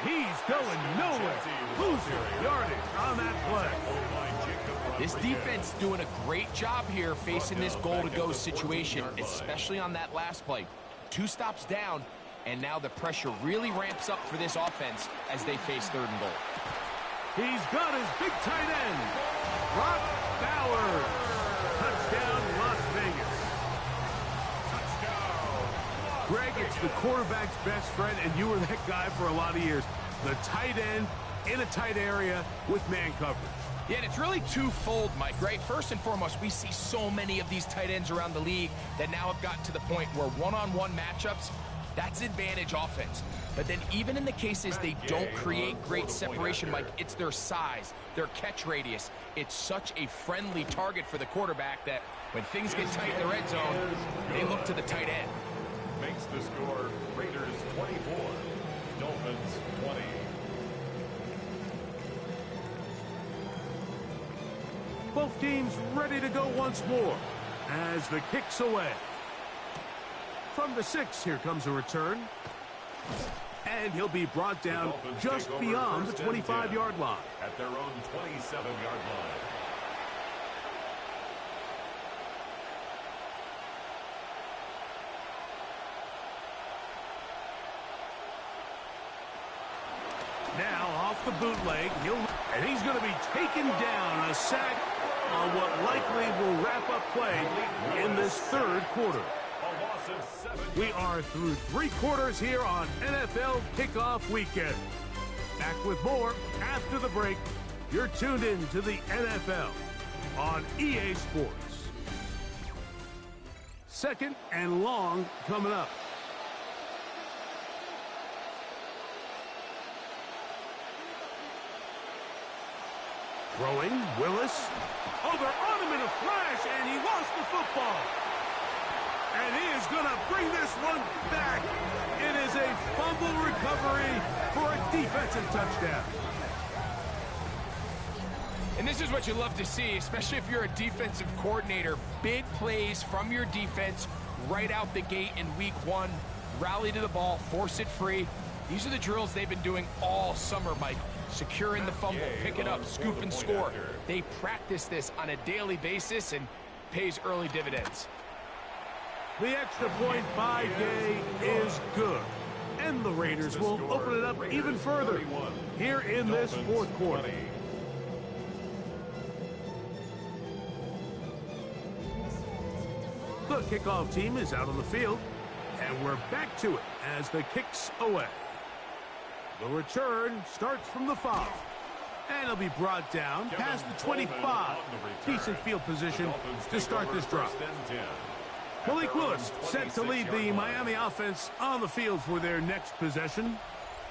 He's going nowhere. Losing yardage on that play. This defense doing a great job here facing this goal-to-go situation, especially on that last play. 2 stops down, and now the pressure really ramps up for this offense as they face 3rd and goal. He's got his big tight end, Brock Bowers. Touchdown, Las Vegas. Greg, it's the quarterback's best friend, and you were that guy for a lot of years. The tight end in a tight area with man coverage. Yeah, and it's really twofold, Mike, right? First and foremost, we see so many of these tight ends around the league that now have gotten to the point where one-on-one matchups, that's advantage offense. But then even in the cases they don't create great separation, Mike, it's their size, their catch radius. It's such a friendly target for the quarterback that when things get tight in the red zone, they look to the tight end. Makes the score Raiders 24, Dolphins 20. Both teams ready to go once more as the kick's away. From the 6, here comes a return. And he'll be brought down just beyond the 25-yard line. At their own 27-yard line. Now off the bootleg, and he's going to be taken down, a sack on what likely will wrap up play in this 3rd quarter. We are through 3 quarters here on NFL Kickoff Weekend. Back with more after the break. You're tuned in to the NFL on EA Sports. 2nd and long coming up. Throwing, Willis. Oh, they're on him in a flash, and he lost the football. And he is going to bring this one back. It is a fumble recovery for a defensive touchdown. And this is what you love to see, especially if you're a defensive coordinator. Big plays from your defense right out the gate in week 1. Rally to the ball, force it free. These are the drills they've been doing all summer, Mike. Securing the fumble, pick it up, scoop and score. They practice this on a daily basis and pays early dividends. The extra point by Gay is good. And the Raiders will open it up even further here in this 4th quarter. The kickoff team is out on the field, and we're back to it as the kick's away. The return starts from the 5, and it'll be brought down past the 25. Decent field position to start this drive. Malik Willis set to lead the Miami offense on the field for their next possession.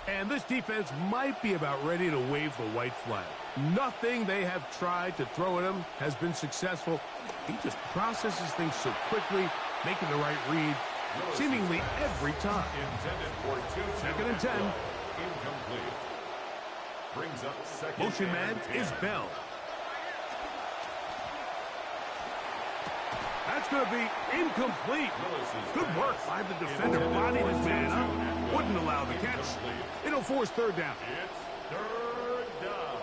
And this defense might be about ready to wave the white flag. Nothing they have tried to throw at him has been successful. He just processes things so quickly, making the right read seemingly every time. Second and 10. Incomplete. Brings up second. Motion man is Bell. That's going to be incomplete. Good work by the defender, bodied his man up. Wouldn't allow the catch. It'll force third down. It's third down.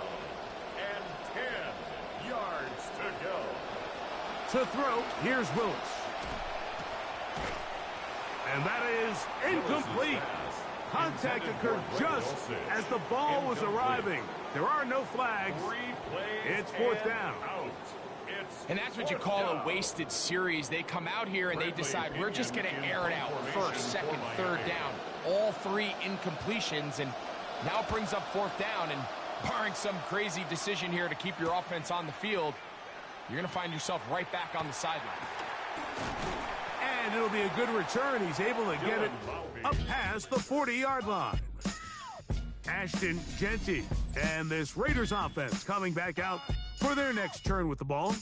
And 10 yards to go. To throw, here's Willis. And that is incomplete. Contact occurred just as the ball was arriving. There are no flags. It's fourth down. And that's what you call a wasted series. They come out here and they decide we're just going to air it out. First, second, third down. All 3 incompletions, and now it brings up fourth down. And barring some crazy decision here to keep your offense on the field, you're going to find yourself right back on the sideline. And it'll be a good return. He's able to get it up past the 40-yard line. Ashton Genty and this Raiders offense coming back out for their next turn with the ball.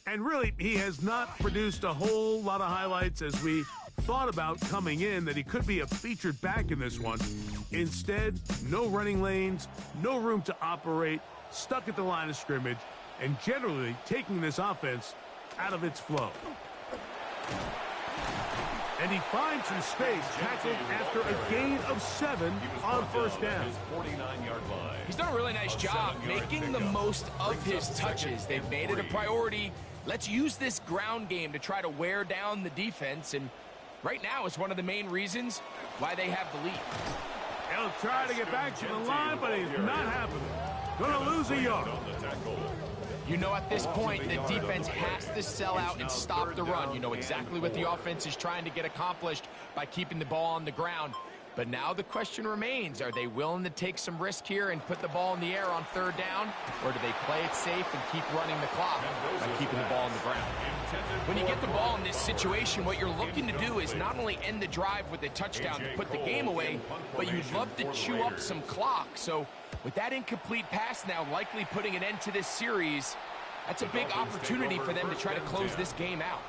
And really, he has not produced a whole lot of highlights as we thought about coming in, that he could be a featured back in this one. Instead, no running lanes, no room to operate, stuck at the line of scrimmage, and generally taking this offense out of its flow. And he finds some space, tackled after a gain of 7 on first down. He's done a really nice job making the most of his touches. They've made it a priority. Let's use this ground game to try to wear down the defense, and right now it's one of the main reasons why they have the lead. He'll try to get back to the line, but he's not happening. Gonna lose a yard. You know at this point the defense has to sell out and stop the run. You know exactly what the offense is trying to get accomplished by keeping the ball on the ground. But now the question remains, are they willing to take some risk here and put the ball in the air on third down? Or do they play it safe and keep running the clock by keeping the ball on the ground? When you get the ball in this situation, what you're looking to do is not only end the drive with a touchdown to put the game away, but you'd love to chew up some clock. So with that incomplete pass now likely putting an end to this series, that's a big opportunity for them to try to close this game out.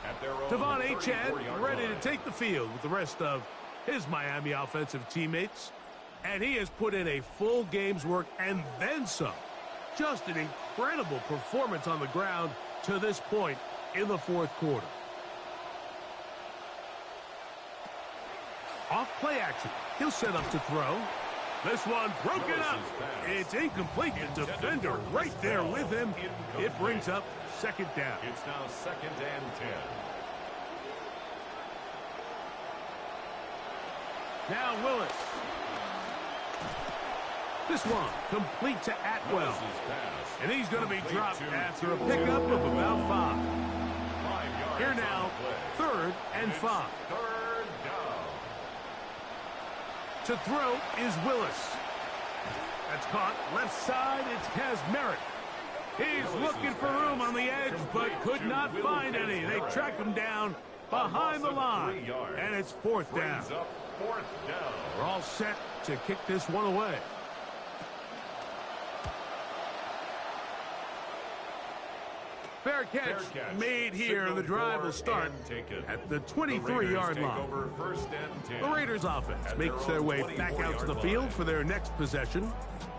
Devon Achane ready to take the field with the rest of his Miami offensive teammates. And he has put in a full game's work and then some. Just an incredible performance on the ground to this point in the fourth quarter. Off play action. He'll set up to throw. This one broken up. It's incomplete. The defender right there with him. It brings up second down. It's now second and 10. Now Willis. This one complete to Atwell. And he's going to be dropped after a pickup of about 5. Here now, third and 5. Third down. To throw is Willis. That's caught left side. It's Kazmarek. He's looking for room on the edge, but could not find any. They track him down behind the line. And it's fourth down. We're all set to kick this one away. Fair catch made here. The drive will start at the 23-yard line. The Raiders offense makes their way back out to the field for their next possession.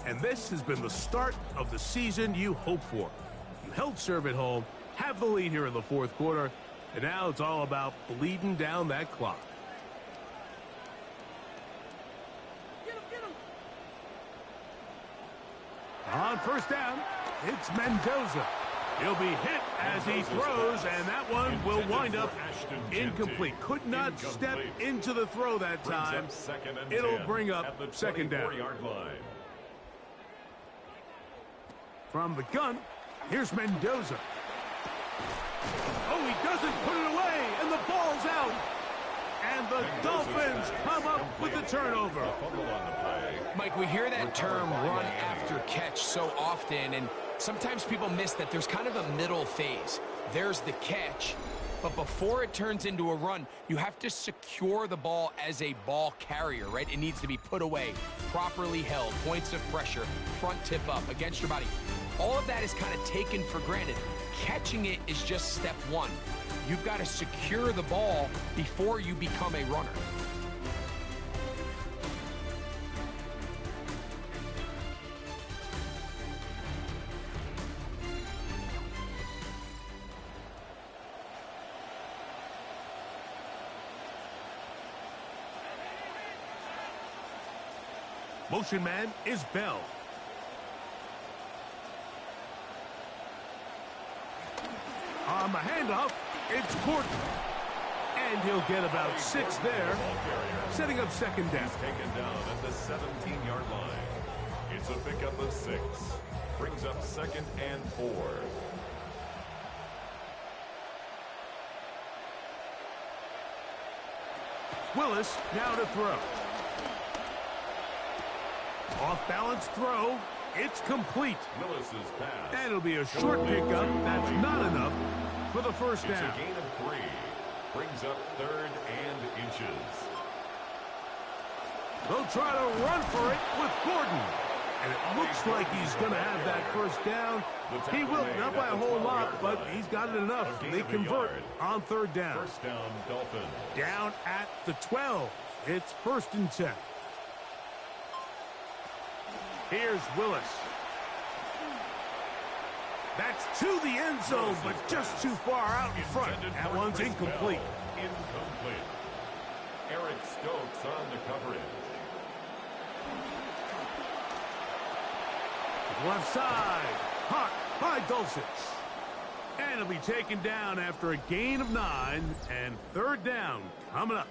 And this has been the start of the season you hope for. You held serve at home, have the lead here in the fourth quarter, and now it's all about bleeding down that clock. On first down, it's Mendoza. He'll be hit as he throws, and that one will wind up incomplete. Could not step into the throw that time. It'll bring up second down. From the gun, here's Mendoza. Oh, he doesn't put it away, and the ball's out. And the Dolphins come up with the turnover. Mike, we hear that term run after catch so often, and sometimes people miss that there's kind of a middle phase. There's the catch, but before it turns into a run, you have to secure the ball as a ball carrier, right? It needs to be put away, properly held, points of pressure, front tip up against your body. All of that is kind of taken for granted. Catching it is just step one. You've got to secure the ball before you become a runner. Motion man is Bell. On the handoff, it's Gordon. And he'll get about 6 there, setting up second down. He's taken down at the 17-yard line. It's a pickup of 6. Brings up 2nd and 4. Willis now to throw. Off-balance throw. It's complete. Willis's pass. And it'll be a short pickup. That's not enough for the first down. It's a gain of 3. Brings up 3rd and inches. They'll try to run for it with Gordon. And it looks like he's going to have that first down. He will, not by a whole lot, but he's got it enough. They convert on 3rd down. First down, Dolphins. Down at the 12. It's 1st and 10. Here's Willis. That's to the end zone, but just too far out in front. That one's incomplete. Incomplete. Eric Stokes on the coverage. Left side. Caught by Dulcich. And it'll be taken down after a gain of 9 and 3rd down coming up.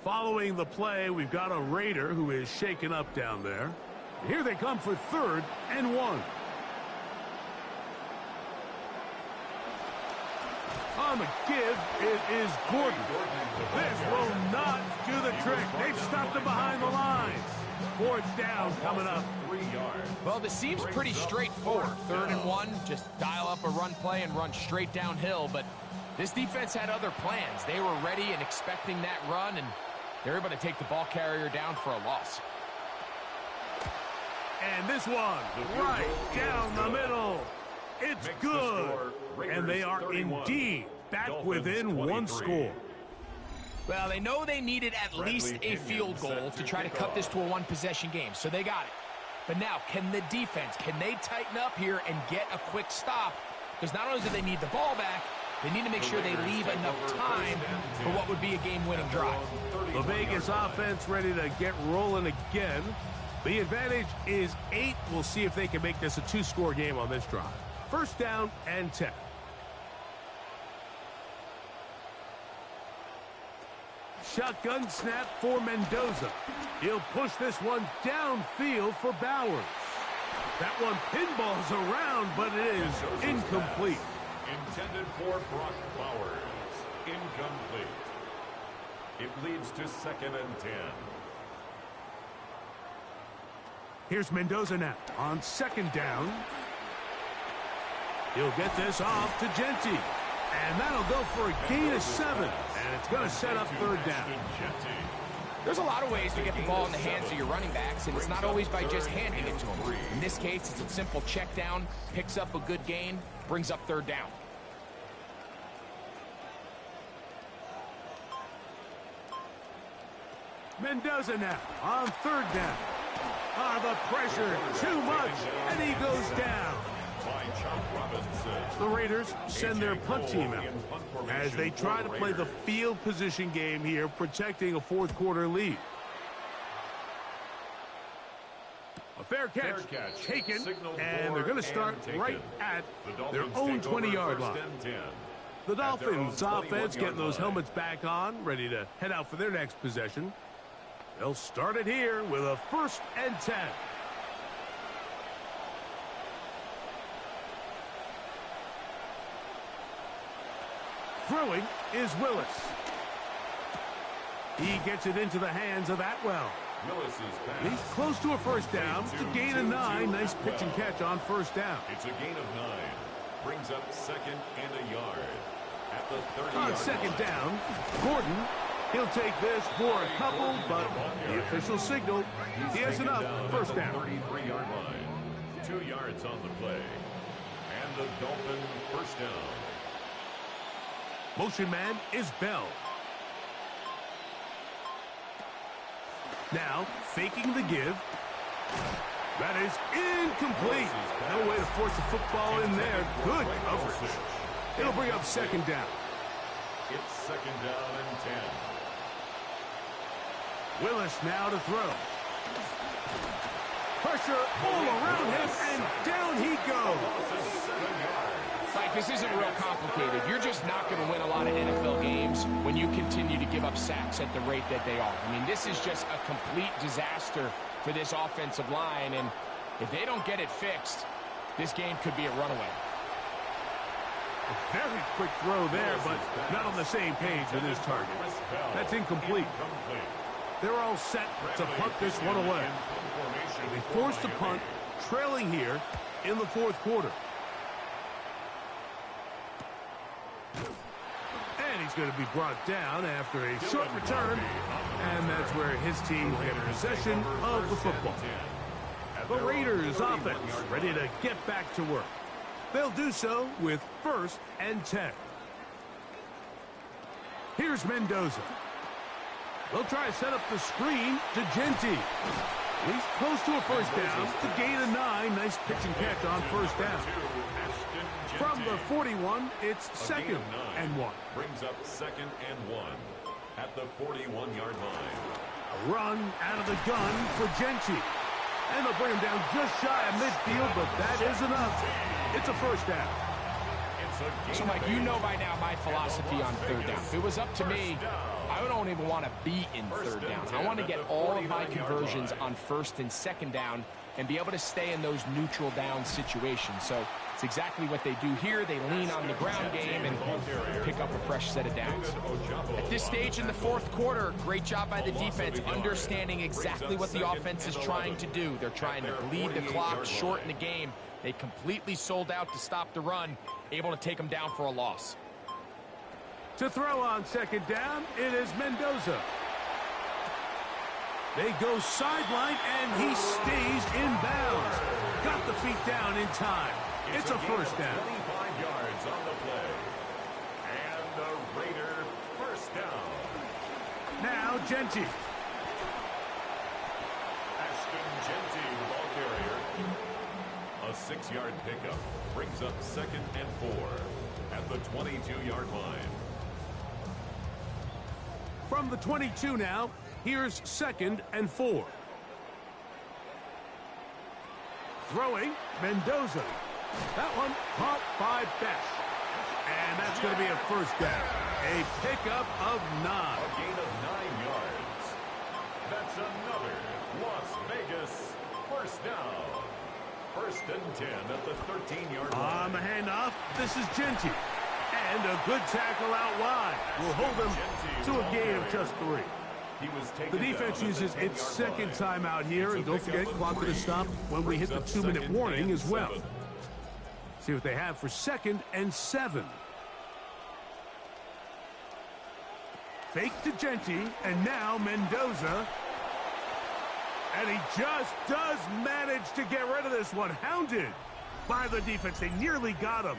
Following the play, we've got a Raider who is shaken up down there. Here they come for 3rd and 1. On the give, it is Gordon. This will not do the trick. They've stopped him behind the lines. 4th down coming up. 3 yards. Well, this seems pretty straightforward. 3rd and 1, just dial up a run play and run straight downhill. But this defense had other plans. They were ready and expecting that run, and they're able to take the ball carrier down for a loss. And this one, right down the middle. It's good. And they are indeed back within 1 score. Well, they know they needed at least a field goal to try to cut this to a 1-possession game, so they got it. But now, can the defense, can they tighten up here and get a quick stop? Because not only do they need the ball back, they need to make sure they leave enough time for what would be a game-winning drive. The Vegas offense ready to get rolling again. The advantage is 8. We'll see if they can make this a 2-score game on this drive. 1st down and 10. Shotgun snap for Mendoza. He'll push this one downfield for Bowers. That one pinballs around, but it is incomplete. Intended for Brock Bowers. Incomplete. It leads to 2nd and 10. Here's Mendoza now on 2nd down. He'll get this off to Genty. And that'll go for a gain of 7. And it's going to set up 3rd down. There's a lot of ways to get the ball in the hands of your running backs, and it's not always by just handing it to them. In this case, it's a simple check down, picks up a good gain, brings up 3rd down. Mendoza now on 3rd down. The pressure, too much, and he goes down. The Raiders send their punt team out as they try to play the field position game here, protecting a 4th quarter lead. A fair catch taken, and they're going to start right at their own 20-yard line. The Dolphins offense getting those helmets back on, ready to head out for their next possession. They'll start it here with a 1st and 10. Throwing is Willis. He gets it into the hands of Atwell. He's close to a first down to gain a 9. Nice pitch and catch on first down. It's a gain of 9. Brings up second and a yard. At the 30-yard On second down, Gordon, he'll take this for a couple, but the official signal, he has enough. First down. 33-yard line. 2 yards on the play. And the Dolphin first down. Motion man is Bell. Now, faking the give. That is incomplete. No way to force the football in there. Good coverage. It'll bring up second down. It's second down and 10. Willis now to throw. Pressure all around him, and down he goes. Mike, this isn't real complicated. You're just not going to win a lot of NFL games when you continue to give up sacks at the rate that they are. I mean, this is just a complete disaster for this offensive line, and if they don't get it fixed, this game could be a runaway. A very quick throw there, but not on the same page with his target. That's incomplete. They're all set to punt this one away. They forced a punt, trailing here in the fourth quarter. And he's going to be brought down after a short return, and that's where his team will get possession of the football. The Raiders offense ready to get back to work. They'll do so with 1st and 10. Here's Mendoza. They'll try to set up the screen to Genty. He's close to a first down to gain a 9. Nice pitch and catch on first down. From the 41, it's 2nd and 1. Brings up 2nd and 1 at the 41-yard line. A run out of the gun for Genty. And they'll bring him down just shy of midfield, but that is enough. It's a first down. So, Mike, you know by now my philosophy on third down. If it was up to me, I don't even want to be in third down. I want to get all of my conversions on 1st and 2nd down and be able to stay in those neutral down situations. So it's exactly what they do here. They lean on the ground game and pick up a fresh set of downs. At this stage in the fourth quarter, great job by the defense, understanding exactly what the offense is trying to do. They're trying to bleed the clock, shorten the game. They completely sold out to stop the run, able to take them down for a loss. To throw on second down, it is Mendoza. They go sideline, and he stays in bounds. Got the feet down in time. It's a first down. 25 yards on the play. And the Raider first down. Now Genty. Ashton Genty, the ball carrier. A 6-yard pickup brings up 2nd and 4 at the 22-yard line. From the 22 now, here's 2nd and 4. Throwing, Mendoza. That one caught by Besh. And that's going to be a first down. A pickup of 9. A gain of 9 yards. That's another Las Vegas first down. 1st and 10 at the 13-yard line. On the handoff, this is Genty. And a good tackle out wide will hold them to a gain of just 3. The defense uses its 2nd timeout here, and don't forget, clock to stop when we hit the 2-minute warning as well. See what they have for 2nd and 7. Fake to Genty, and now Mendoza. And he just does manage to get rid of this one. Hounded by the defense. They nearly got him.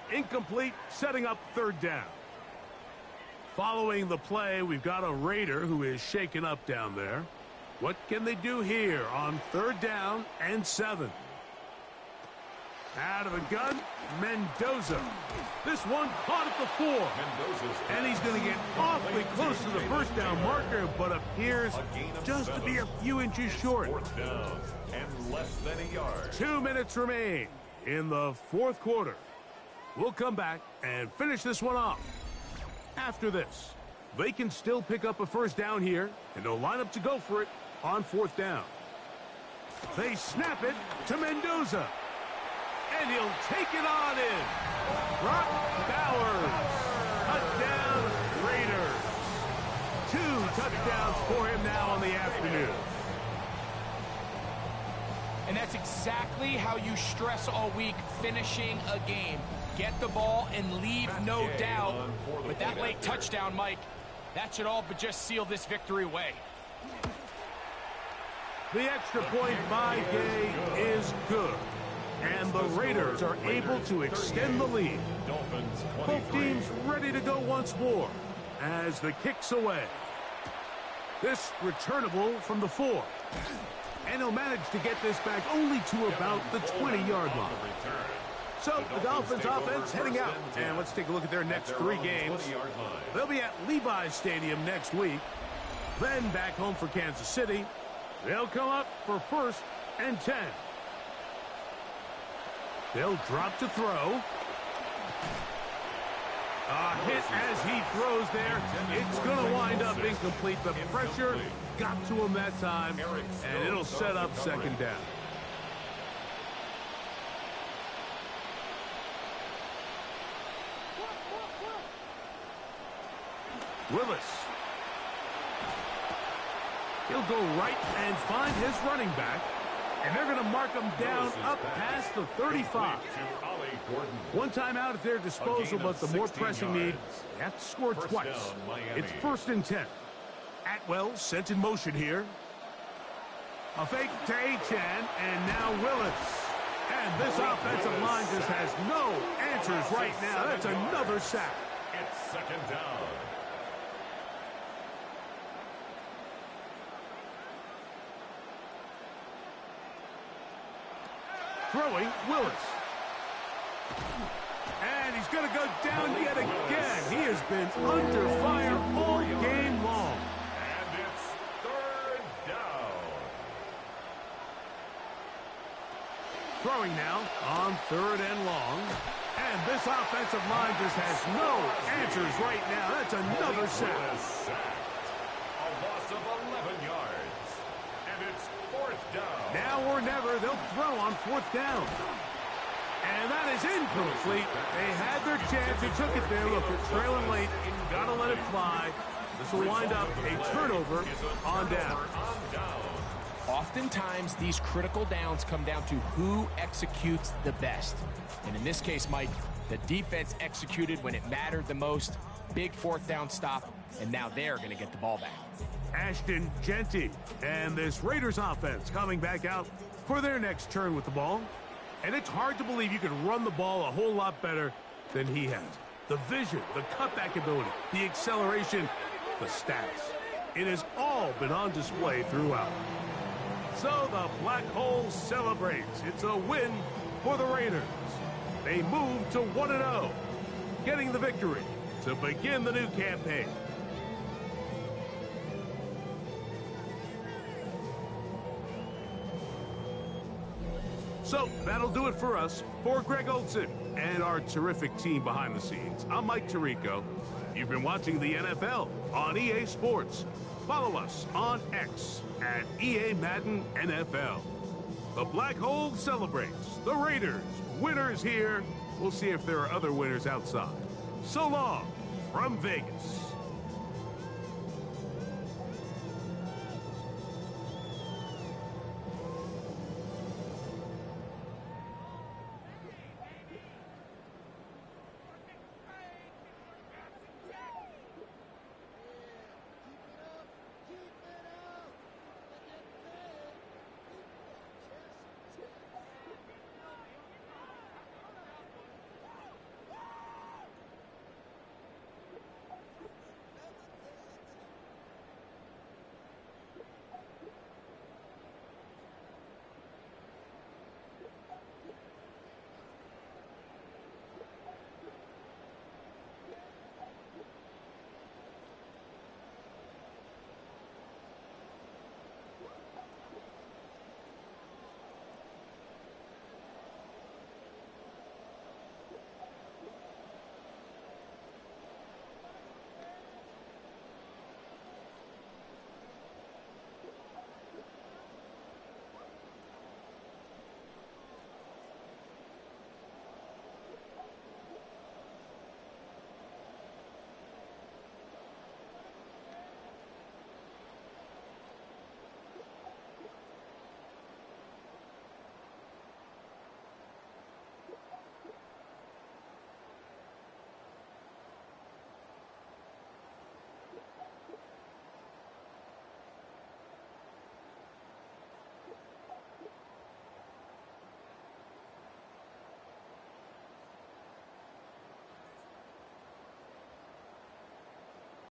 Incomplete, setting up 3rd down. Following the play, we've got a Raider who is shaken up down there. What can they do here on 3rd down and 7? Out of the gun, Mendoza. This one caught at the 4. And he's going to get awfully close to the first down marker, but appears just to be a few inches short. 4th down and less than a yard. 2 minutes remain in the fourth quarter. We'll come back and finish this one off. After this, they can still pick up a first down here, and they'll line up to go for it on 4th down. They snap it to Mendoza. And he'll take it on in. Brock Bowers. Cut 2 touchdowns for him now on the afternoon. And that's exactly how you stress all week, finishing a game. Get the ball and leave no doubt. With that late touchdown, Mike, that should all but just seal this victory away. The extra point by Gay is good. And the Raiders are able to extend the lead. Both teams ready to go once more as the kick's away. This returnable from the 4. And he'll manage to get this back only to about the 20-yard line. So the Dolphins offense heading out. And let's take a look at their next 3 games. They'll be at Levi's Stadium next week. Then back home for Kansas City. They'll come up for 1st and 10. They'll drop to throw. A hit as he throws there. It's going to wind up incomplete. The pressure got to him that time, and it'll set up 2nd down. Willis. He'll go right and find his running back. And they're going to mark him down up past the 35. One timeout at their disposal, but the more pressing need, they have to score twice. It's 1st and 10. Atwell sent in motion here. A fake to Achan, and now Willis. And this offensive line just has no answers right now. That's another sack. It's 2nd down. Throwing, Willis. And he's going to go down yet again. He has been under fire all game long. And it's 3rd down. Throwing now on 3rd and long. And this offensive line just has no answers right now. That's another sack. A loss of 11 yards. And it's 4th down. Now or never, they'll throw on 4th down. And that is incomplete. They had their chance. They took it there. Look, they're trailing late. Got to let it fly. This will wind up a turnover on down. Oftentimes, these critical downs come down to who executes the best. And in this case, Mike, the defense executed when it mattered the most. Big 4th down stop, and now they're going to get the ball back. Ashton Genty and this Raiders offense coming back out for their next turn with the ball. And it's hard to believe you can run the ball a whole lot better than he has. The vision, the cutback ability, the acceleration, the stats. It has all been on display throughout. So the Black Hole celebrates. It's a win for the Raiders. They move to 1-0, getting the victory to begin the new campaign. So that'll do it for us. For Greg Olson and our terrific team behind the scenes, I'm Mike Tirico. You've been watching the NFL on EA Sports. Follow us on X at EA Madden NFL. The Black Hole celebrates. The Raiders, winners here. We'll see if there are other winners outside. So long from Vegas.